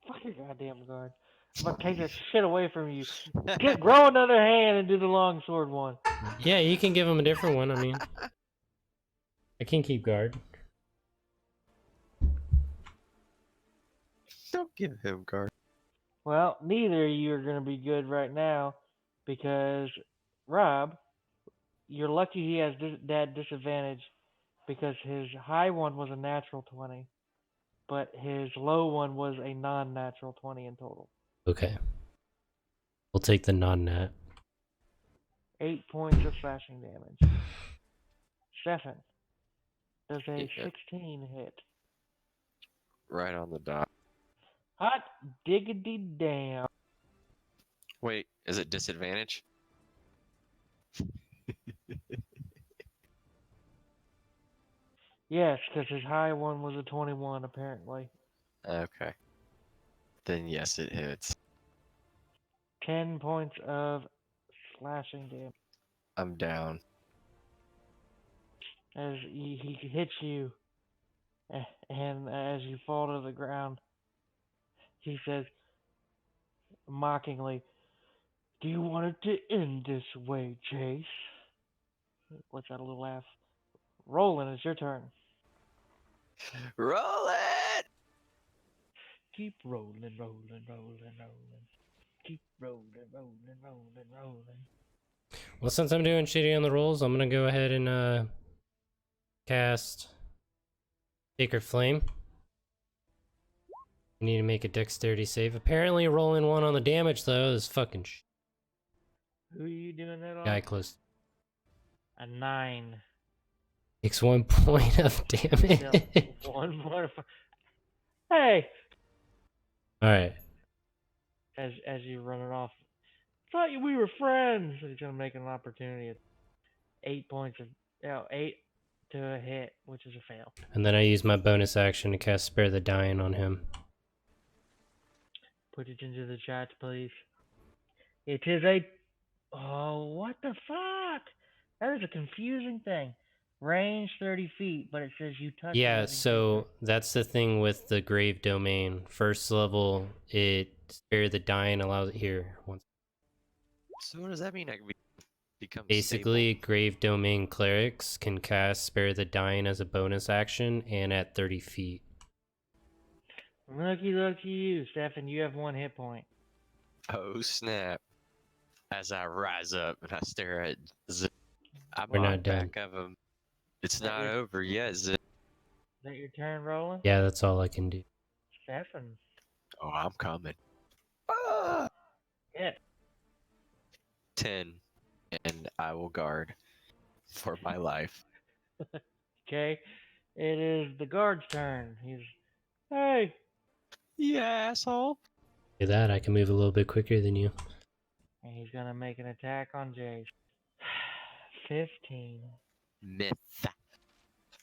Fuck your goddamn guard. I'm about to take that shit away from you. Grow another hand and do the longsword one. Yeah, you can give him a different one. I mean, I can keep guard. Don't give him guard. Well, neither of you are going to be good right now because, Rob, you're lucky he has that disadvantage because his high one was a natural 20, but his low one was a non natural 20 in total. Okay. We'll take the non-nat. 8 points of slashing damage. Stefan, does a Yeah, 16 hit? right on the dot. Hot diggity damn. Wait, is it disadvantage? Yes, because his high one was a 21, apparently. Okay. Then yes, it hits. 10 points of slashing damage. I'm down. As he hits you, and as you fall to the ground, he says mockingly, "Do you want it to end this way, Chase?" Let's out a little laugh. Roland, it's your turn. Roll it! Keep rolling, rolling, rolling, rolling. Keep rolling, rolling, rolling, rolling. Well, since I'm doing shitty on the rolls, I'm gonna go ahead and cast Sacred Flame. You need to make a dexterity save. Apparently, rolling one on the damage though is fucking Who are you doing that guy on? close. A 9. Takes 1 point of damage. One more. Hey! All right. As you run it off. Thought we were friends. He's gonna make an opportunity at 8 points of 8 to a hit, which is a fail. And then I use my bonus action to cast Spare the Dying on him. Put it into the chat, please. It is a. Oh, what the fuck? That is a confusing thing. Range 30 feet, but it says you touch a Yeah, living so creature. that's the thing with the Grave Domain. First level, it Spare the Dying allows it here. Once. So what does that mean? I can become Basically, stable? Grave Domain clerics can cast Spare the Dying as a bonus action and at 30 feet. Lucky you, Stefan. You have 1 hit point. Oh snap! As I rise up and I stare at Zen, I We're mock not done. back of him. It's That not your, over yet, Zen. is that your turn, Roland? Yeah, that's all I can do. Stefan. Oh, I'm coming. Ah! Yeah. 10, and I will guard for my life. Okay. It is the guard's turn. Hey. You asshole! Do that, I can move a little bit quicker than you. And he's gonna make an attack on Jace. 15. Myth.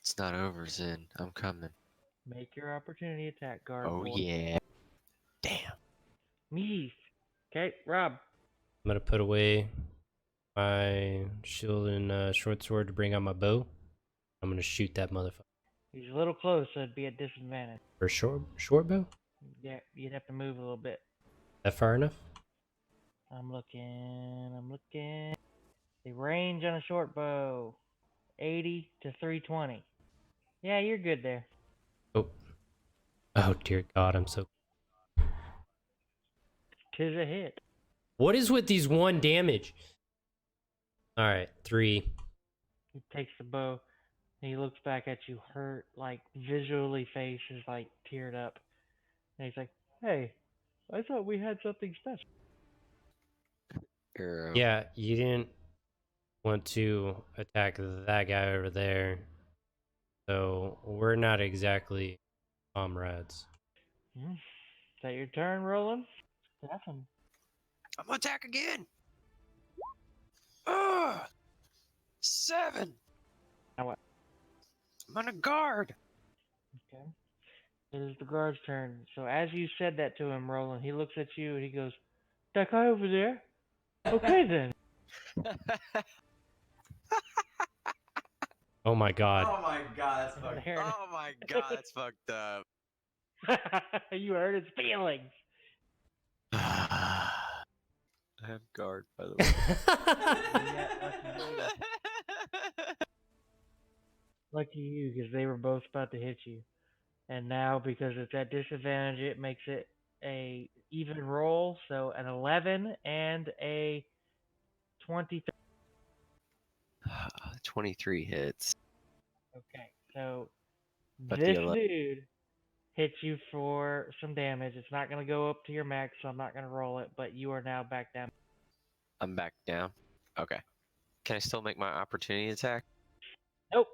It's not over, Zen. I'm coming. Make your opportunity attack, guard Oh boy. yeah. Damn. Me. Okay, Rob. I'm gonna put away my shield and short sword to bring out my bow. I'm gonna shoot that motherfucker. He's a little close, so it'd be at disadvantage. For short bow? Yeah, you'd have to move a little bit. That far enough? I'm looking. The range on a short bow, 80 to 320. Yeah, you're good there. Oh. Oh dear God, I'm so. Tis a hit. What is with these 1 damage? Alright, 3. He takes the bow, and he looks back at you, hurt, like visually face is like teared up. And he's like, "Hey, I thought we had something special." Arrow. Yeah, you didn't. want to attack that guy over there. So we're not exactly comrades. Is that your turn, Roland? Stefan. I'm gonna attack again. Ugh! 7. Now what? I'm on a guard. Okay. It is the guard's turn. So as you said that to him, Roland, he looks at you and he goes, "That guy over there? Okay then." Oh my god. Oh my god, that's fucked. There Oh my god, that's fucked up. you hurt his feelings. I have guard, by the way. Yeah, lucky you. Lucky you, because they were both about to hit you. And now, because it's at disadvantage, it makes it a even roll. So an 11 and a 23. 23 hits. Okay, so But this the 11. dude hits you for some damage. It's not going to go up to your max, so I'm not going to roll it, but you are now back down. I'm back down. Okay. Can I still make my opportunity attack? Nope,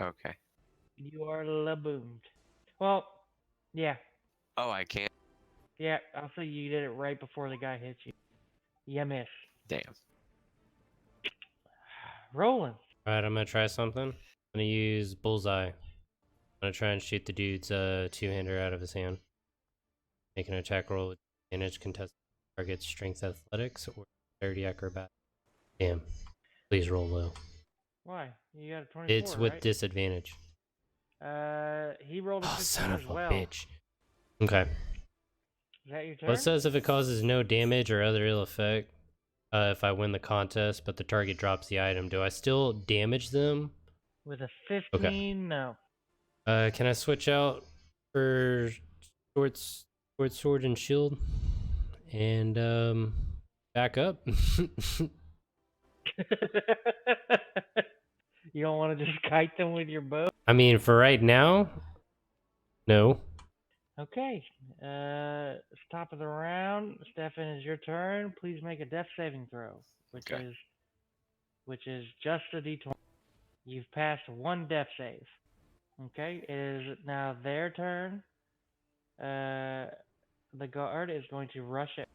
Okay. you are laboomed. Well, yeah, Oh, I can't. yeah, I'll say you did it right before the guy hit you. You miss. Damn. Rolling. Alright, I'm gonna try something. I'm gonna use Bullseye. I'm gonna try and shoot the dude's two-hander out of his hand. Make an attack roll with advantage, contest target's strength athletics or 30 acrobat. Damn. Please roll low. Why? You got a 24, It's with right? disadvantage. He rolled a Oh, 15 son as of a well. bitch. Okay. Is that your turn? Well, it says if it causes no damage or other ill effect, if I win the contest, but the target drops the item, do I still damage them? With a 15, no. Can I switch out for sword and shield? And back up. You don't want to just kite them with your bow? I mean, for right now, no. Okay. It's top of the round. Stefan, is your turn. Please make a death saving throw, which Okay. is just a d20. You've passed one death save. Okay. It is now their turn. The guard is going to rush it.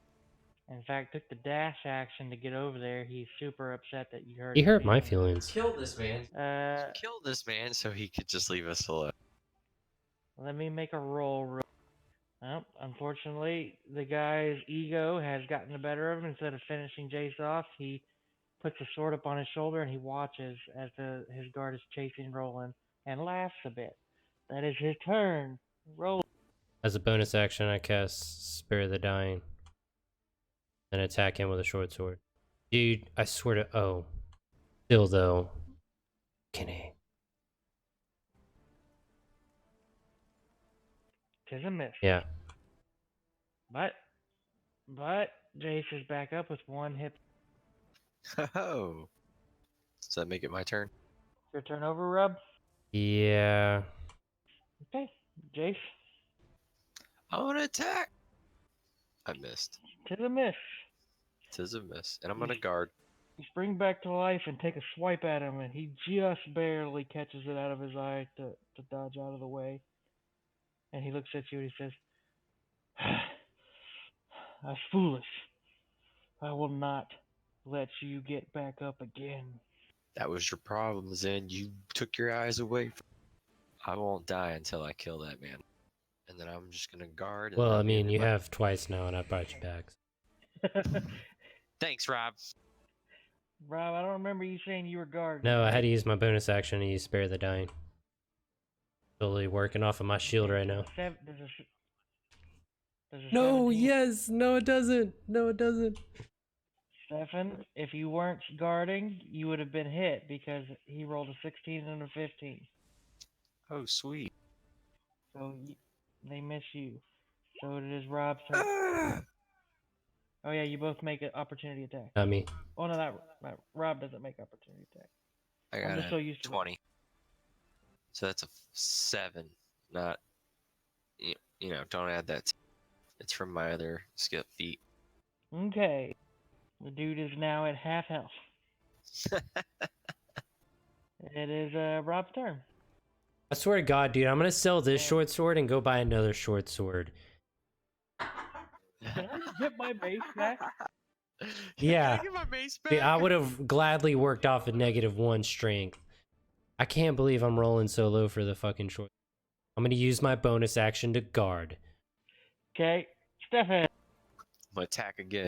In fact, took the dash action to get over there. He's super upset that you hurt He his hurt my feelings. feelings. Kill this man. Kill this man so he could just leave us alone. Let me make a roll. Well, unfortunately, the guy's ego has gotten the better of him. Instead of finishing Jace off, he puts the sword up on his shoulder and he watches as his guard is chasing Roland and laughs a bit. That is his turn. Roland. As a bonus action, I cast Spare of the Dying and attack him with a short sword. Dude, I swear to. Oh. Still, though. Can he? Tis a miss. Yeah. But Jace is back up with one hit. Oh. Does that make it my turn? Your turn over, Rub? Yeah. Okay. Jace. I want to attack. I missed. Tis a miss. Tis a miss. And I'm on a guard. You spring back to life and take a swipe at him, and he just barely catches it out of his eye to dodge out of the way. And he looks at you and he says, "That's foolish. I will not let you get back up again." That was your problem, Zen. You took your eyes away from... I won't die until I kill that man. And then I'm just gonna guard. And Well, I that'll be the mean, end of you my- have twice now, and I brought you back. Thanks, Rob. Rob, I don't remember you saying you were guarding. No, I right? had to use my bonus action to use Spare the Dying. Totally working off of my shield right now. Does a No, 17 yes, no, it doesn't. No, it doesn't. Stefan, if you weren't guarding, you would have been hit because he rolled a 16 and a 15. Oh, sweet. So they miss you. So it is Rob's turn. Oh yeah, you both make an opportunity attack. Not me. Oh no, that Rob doesn't make opportunity attack. I I'm got just so a used to 20. So that's a 7. Not... You know, don't add that. It's from my other skill feat. Okay. The dude is now at half health. It is Rob's turn. I swear to God, dude, I'm gonna sell this Yeah. short sword and go buy another short sword. Can I get my base back? Yeah. Can I get my base back? Dude, I would have gladly worked off a -1 strength. I can't believe I'm rolling so low for the fucking short. I'm gonna use my bonus action to guard. Okay, Stefan. I'm gonna attack again.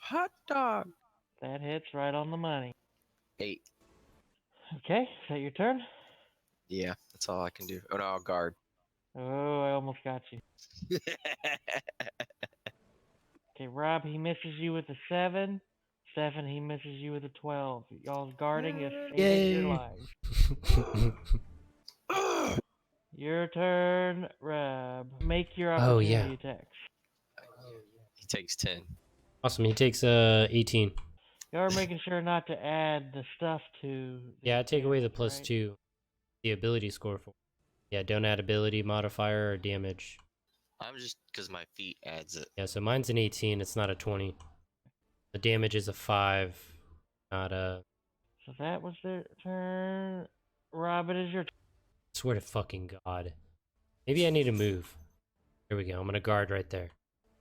Hot dog. That hits right on the money. 8. Okay, is that your turn? Yeah, that's all I can do. Oh no, I'll guard. Oh, I almost got you. Okay, Rob, he misses you with a 7. Stefan, he misses you with a 12. Y'all's guarding is saving your Yay! lives. Your turn, Rob. Make your Oh, opportunity yeah. attacks. He takes 10. Awesome. He takes 18. You're making sure not to add the stuff to. Yeah, I take away the damage, right? +2, the ability score for. Yeah, don't add ability modifier or damage. I'm just because my feet adds it. Yeah, so mine's an 18. It's not a 20. The damage is a 5, not a. So that was their turn. Rob, it is your turn. Swear to fucking God. Maybe I need to move. Here we go. I'm gonna guard right there.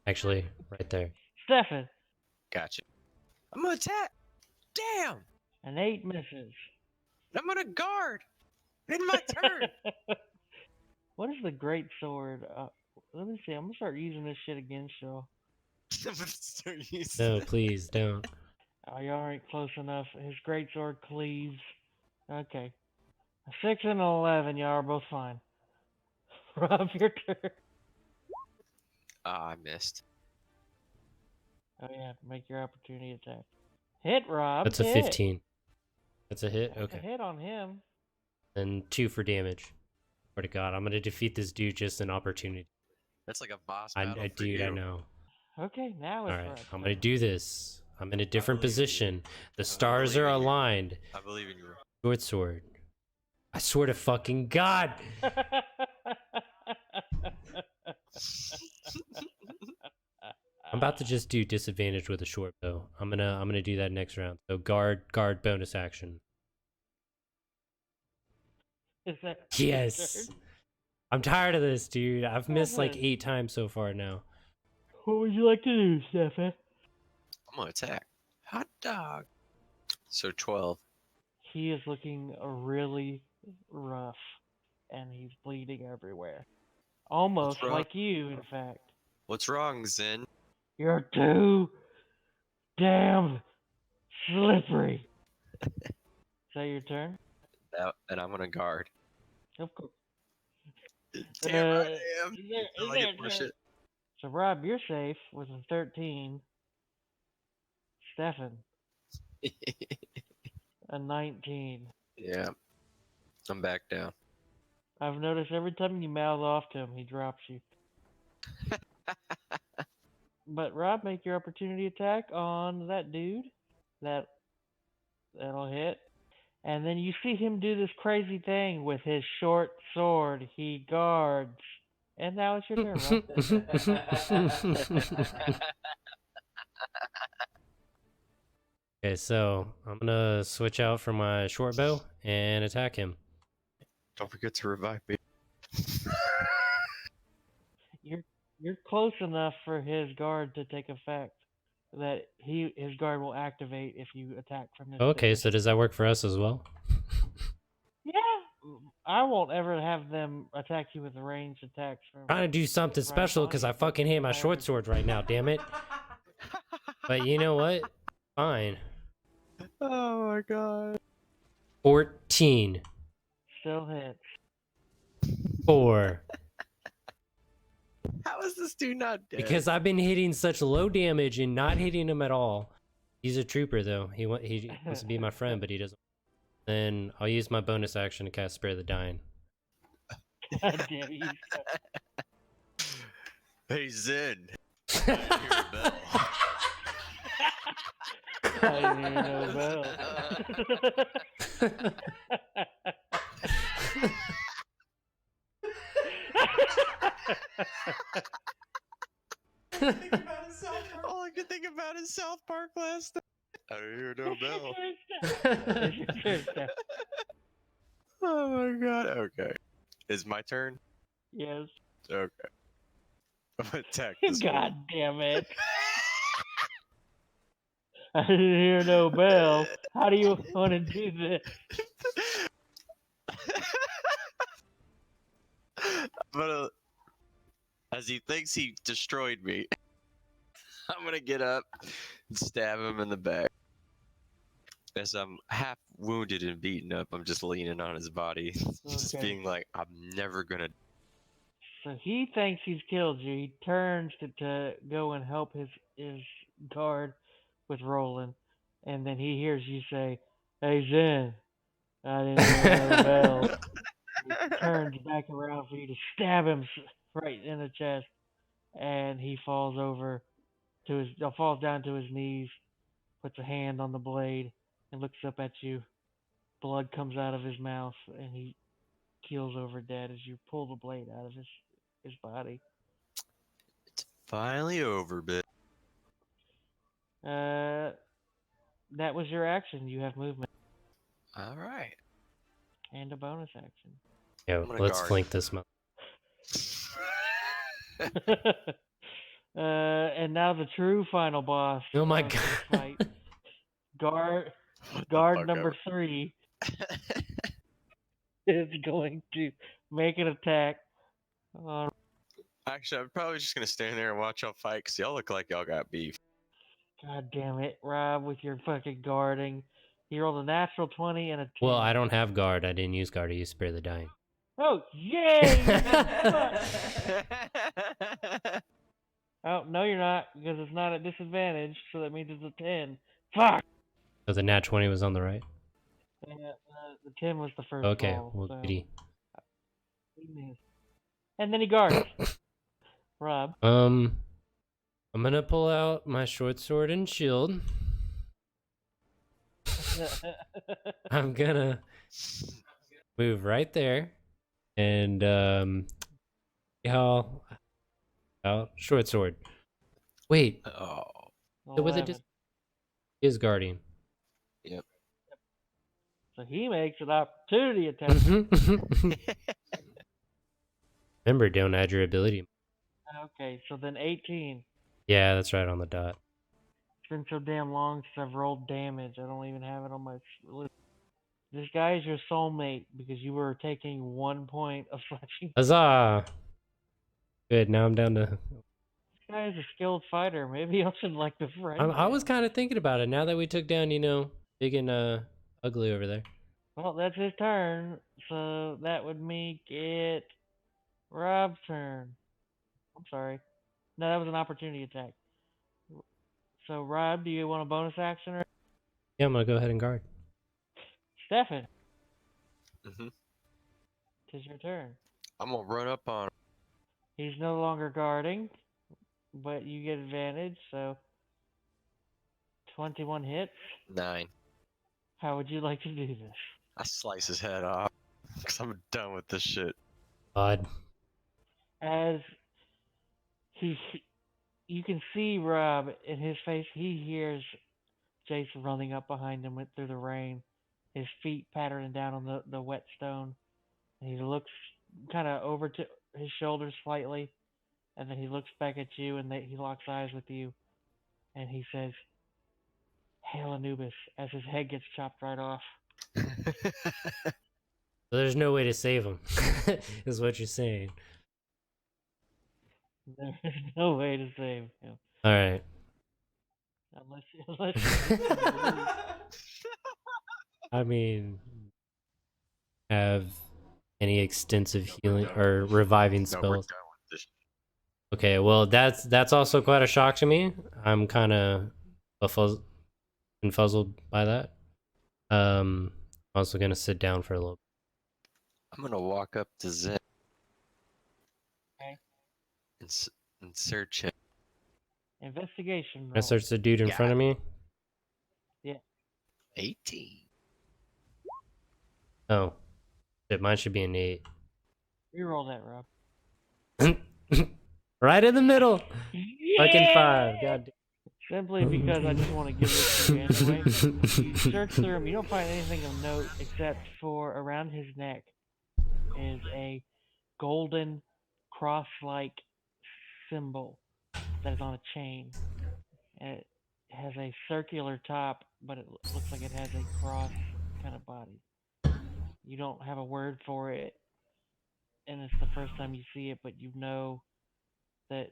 Actually, right there. Stefan, Gotcha. I'm gonna attack. Damn. an 8 misses. I'm gonna guard. In my turn. What is the great sword? Let me see. I'm gonna start using this shit against y'all. I'm gonna start using No, it. please don't. Oh, y'all ain't close enough. His great sword cleaves. Okay. A 6 and an 11. Y'all are both fine. Rob, your turn. Ah, I missed. Oh yeah, make your opportunity attack. Hit, Rob. That's a hit. 15. That's a hit? That's a Okay. hit on him. And 2 for damage. Swear to God, I'm gonna defeat this dude just an opportunity. That's like a boss I battle for dude, you. I know. Okay, now it's Alright, Rob's I'm gonna turn. do this. I'm in a different believe in you. position. The I stars believe are in you. aligned. I believe in you. Short sword. I swear to fucking God! I'm about to just do disadvantage with a short bow. I'm gonna do that next round. So guard bonus action. Is that your Yes. turn? I'm tired of this, dude. I've missed like Stefan. 8 times so far now. What would you like to do, Stefan? I'm gonna attack. Hot dog. So 12. He is looking really rough, and he's bleeding everywhere. Almost wrong? like you, in fact. What's wrong, Zen? You're too damn slippery. Is that your turn? And I'm gonna guard. Of course. Damn right I am. Is there, Until is I there get more a turn? shit. So, Rob, you're safe with a 13. Stefan, a 19. Yeah, I'm back down. I've noticed every time you mouth off to him, he drops you. But Rob, make your opportunity attack on that dude. That'll hit. And then you see him do this crazy thing with his short sword. He guards. And now it's your turn, Rob. Okay, so I'm gonna switch out for my short bow and attack him. Don't forget to revive me. You're close enough for his guard to take effect. That his guard will activate if you attack from this Okay, position. so does that work for us as well? Yeah, I won't ever have them attack you with ranged attacks from. Trying to do something right special upon because you, I fucking hate my short sword right now, damn it. But you know what? Fine. Oh my god. 14. Still hits. 4. How is this dude not dead? Because I've been hitting such low damage and not hitting him at all. He's a trooper though. He wants to be my friend, but he doesn't. Then I'll use my bonus action to cast Spare the Dying. God damn you. Hey Zen. I hear a bell. I didn't even know about. All I could think about is South Park last night. I don't hear no bell. It's your turn, Steph. Oh my god. Okay. Is my turn? Yes. Okay. I'm gonna attack this fool. God damn it. I didn't hear no bell. How do you want to do this? I'm gonna, as he thinks he destroyed me, I'm gonna get up and stab him in the back. As I'm half wounded and beaten up, I'm just leaning on his body, just Okay. being like, I'm never gonna. So he thinks he's killed you. He turns to go and help his guard with Roland, and then he hears you say, "Hey Zen, I didn't hear no bell." He turns back around for you to stab him right in the chest, and he falls over to his falls down to his knees, puts a hand on the blade, and looks up at you. Blood comes out of his mouth, and he keels over dead as you pull the blade out of his body. It's finally over, bitch. Uh, that was your action. You have movement All right. and a bonus action. Yeah, I'm gonna let's guard. flank this month. And now the true final boss Oh my of this god. fight, guard What the guard fuck number 3 is going to make an attack on. Actually, I'm probably just gonna stand there and watch y'all fight, cause y'all look like y'all got beef. God damn it, Rob, with your fucking guarding. He rolled a natural 20 and a 10. Well, I don't have guard. I didn't use guard. I used spare the dying. Oh, yay! Fuck. Oh, no, you're not, because it's not at disadvantage, so that means it's a 10. Fuck! So the nat 20 was on the right. The 10 was the first Okay, roll, well, so pity. he missed. And then he guards. Rob. I'm gonna pull out my short sword and shield. I'm gonna move right there, and how short sword. Wait, Oh. so with 11. it is guarding. Yep. So he makes an opportunity attack. Remember, don't add your ability. Okay, so then 18. Yeah, that's right on the dot. It's been so damn long since I've rolled damage. I don't even have it on my list. This guy is your soulmate because you were taking 1 point of slashing. Huzzah! Good. Now I'm down to. This guy is a skilled fighter. Maybe I should like befriend I was him. kind of thinking about it now that we took down, big and ugly over there. Well, that's his turn. So that would make it Rob's turn. I'm sorry. No, that was an opportunity attack. So Rob, do you want a bonus action or Yeah, I'm gonna go ahead and guard. Stefan? Mhm. Tis your turn. I'm gonna run up on him. He's no longer guarding, but you get advantage, so 21 hits. 9. How would you like to do this? I slice his head off, cause I'm done with this shit. Odd. As you can see Rob in his face, he hears Jason running up behind him through the rain, his feet pattering down on the wet stone. And he looks kind of over to his shoulders slightly, and then he looks back at you, and he locks eyes with you, and he says, "Hail Anubis," as his head gets chopped right off. So there's no way to save him, is what you're saying. There's no way to save him. All right. Unless you I mean, have any extensive healing or reviving No, we're spells? done with this. Okay, well that's also quite a shock to me. I'm kind of confuzzled by that. I'm also gonna sit down for a little. I'm gonna walk up to Zen Okay. and search him. investigation Can I roll. search the dude in Yeah. front of me? 18. Oh, shit, mine should be an 8. Reroll that, Rob. Right in the middle. Fucking 5. Yeah! God damn. Simply because I just want to give this to you anyway. You search through him, you don't find anything of note except for around his neck is a golden cross-like symbol that is on a chain. And it has a circular top, but it looks like it has a cross kind of body. You don't have a word for it, and it's the first time you see it, but you know that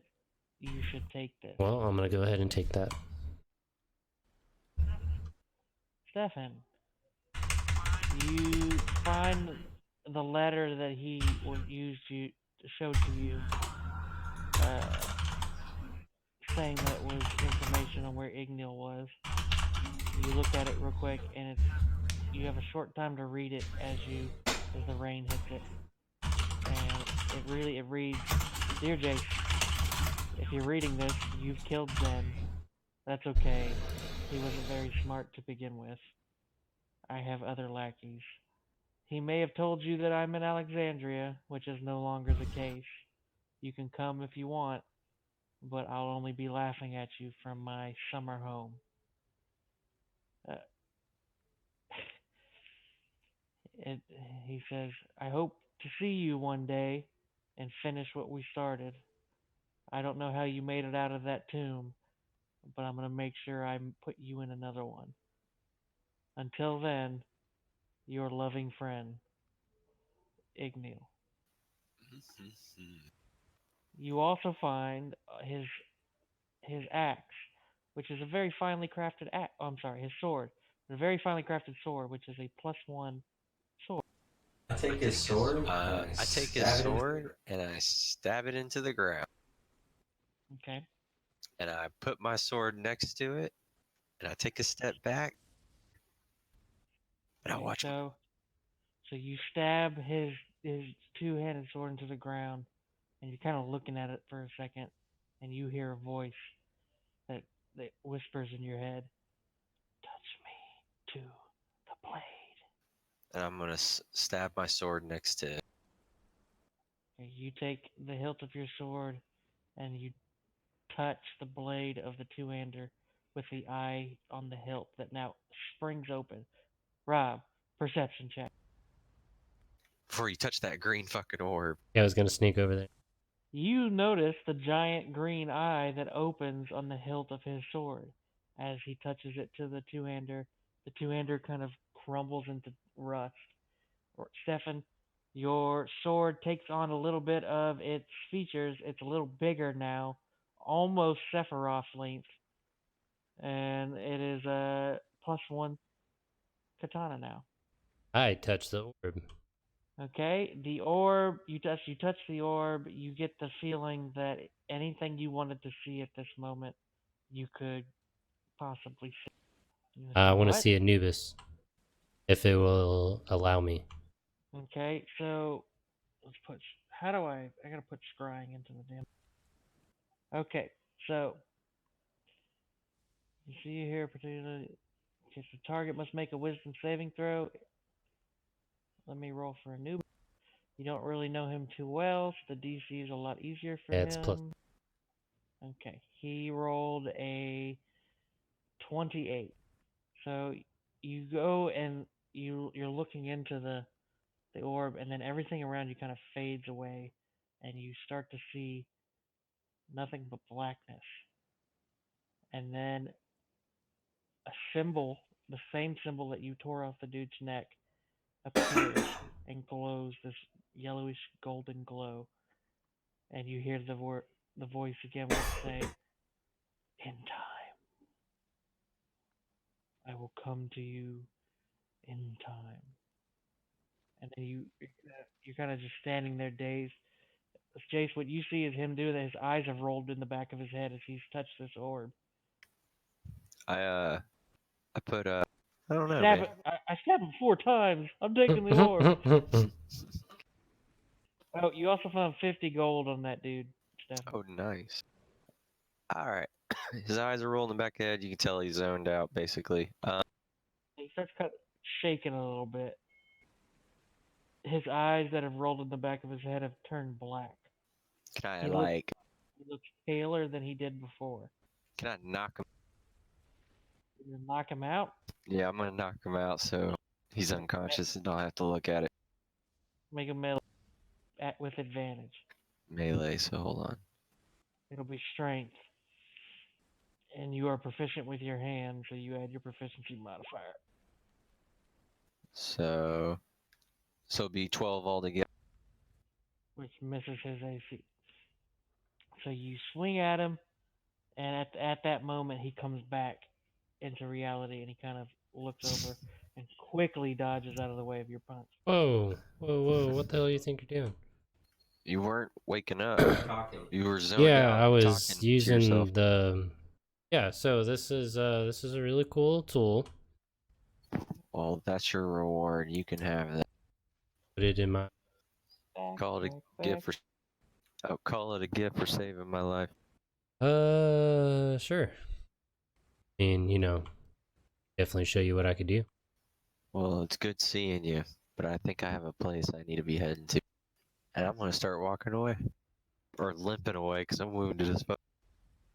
you should take this. Well, I'm gonna go ahead and take that. Stefan, you find the letter that he was used to show to you, saying that it was information on where Ignil was. You look at it real quick, and you have a short time to read it as the rain hits it, and it reads, "Dear Jace, if you're reading this, you've killed Zen. That's okay. He wasn't very smart to begin with. I have other lackeys. He may have told you that I'm in Alexandria, which is no longer the case. You can come if you want, but I'll only be laughing at you from my summer home." Uh, it, he says, "I hope to see you one day and finish what we started. I don't know how you made it out of that tomb, but I'm going to make sure I put you in another one. Until then, your loving friend, Ignil." You also find his axe, which is a very finely crafted axe. Oh, I'm sorry, his sword. A very finely crafted sword, which is a +1 sword. I take his sword and I take his stab it into sword and I stab it into the ground. Okay. And I put my sword next to it and I take a step back and I Okay. watch. So you stab his two-handed sword into the ground, and you're kind of looking at it for a second, and you hear a voice that that whispers in your head, "Touch me to the blade." And I'm gonna stab my sword next to it. Okay, you take the hilt of your sword and you touch the blade of the two-hander with the eye on the hilt that now springs open. Rob, perception check. Before you touch that green fucking orb. Yeah, I was gonna sneak over there. You notice the giant green eye that opens on the hilt of his sword. As he touches it to the two-hander kind of crumbles into rust. Stefan, your sword takes on a little bit of its features. It's a little bigger now, almost Sephiroth length, and it is a +1 katana now. I touch the orb. Okay, the orb, you touch the orb, you get the feeling that anything you wanted to see at this moment, you could possibly see. You wanna I see want to what? see Anubis, if it will allow me. Okay, so let's put. How do I gotta put scrying into the damn. Okay, so you see here particularly. Okay, so target must make a wisdom saving throw. Let me roll for a noob. You don't really know him too well, so the DC is a lot easier for Yeah, it's plus. him. Okay, he rolled a 28. So you go and you're looking into the orb, and then everything around you kind of fades away, and you start to see nothing but blackness. And then a symbol, the same symbol that you tore off the dude's neck, appears and glows this yellowish golden glow, and you hear the voice again say, "In time, I will come to you in time." And then you're kind of just standing there dazed. Jace, what you see is him do that. His eyes have rolled in the back of his head as he's touched this orb. I put I don't know, Stab man. it! I stabbed him 4 times. I'm taking the orb. Oh, you also found 50 gold on that dude, Stefan. Oh, nice. All right. His eyes are rolling back ahead. You can tell he's zoned out, basically. He starts kind of shaking a little bit. His eyes that have rolled in the back of his head have turned black. Can I He looks like? he looks paler than he did before. Can I knock him You knock him out. Yeah, I'm gonna knock him out so he's unconscious and I'll have to look at it. Make a melee with advantage. Melee, so hold on. It'll be strength. And you are proficient with your hand, so you add your proficiency modifier. So it'll be 12 altogether. Which misses his AC. So you swing at him, and at that moment he comes back into reality, and he kind of looks over and quickly dodges out of the way of your punch. Whoa, whoa, whoa! What the hell do you think you're doing? You weren't waking up. Talking. You were zoned Yeah, out I was talking to yourself. using the. Yeah, so this is a really cool tool. Well, that's your reward. You can have that. Put it in my. Call it a gift for. I'll call it a gift for saving my life. Sure. I mean, definitely show you what I could do. Well, it's good seeing you, but I think I have a place I need to be heading to, and I'm gonna start walking away, or limping away, because I'm wounded as fuck.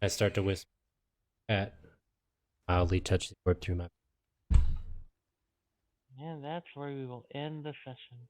I start to whisper. At mildly touch the orb through my. And that's where we will end the session.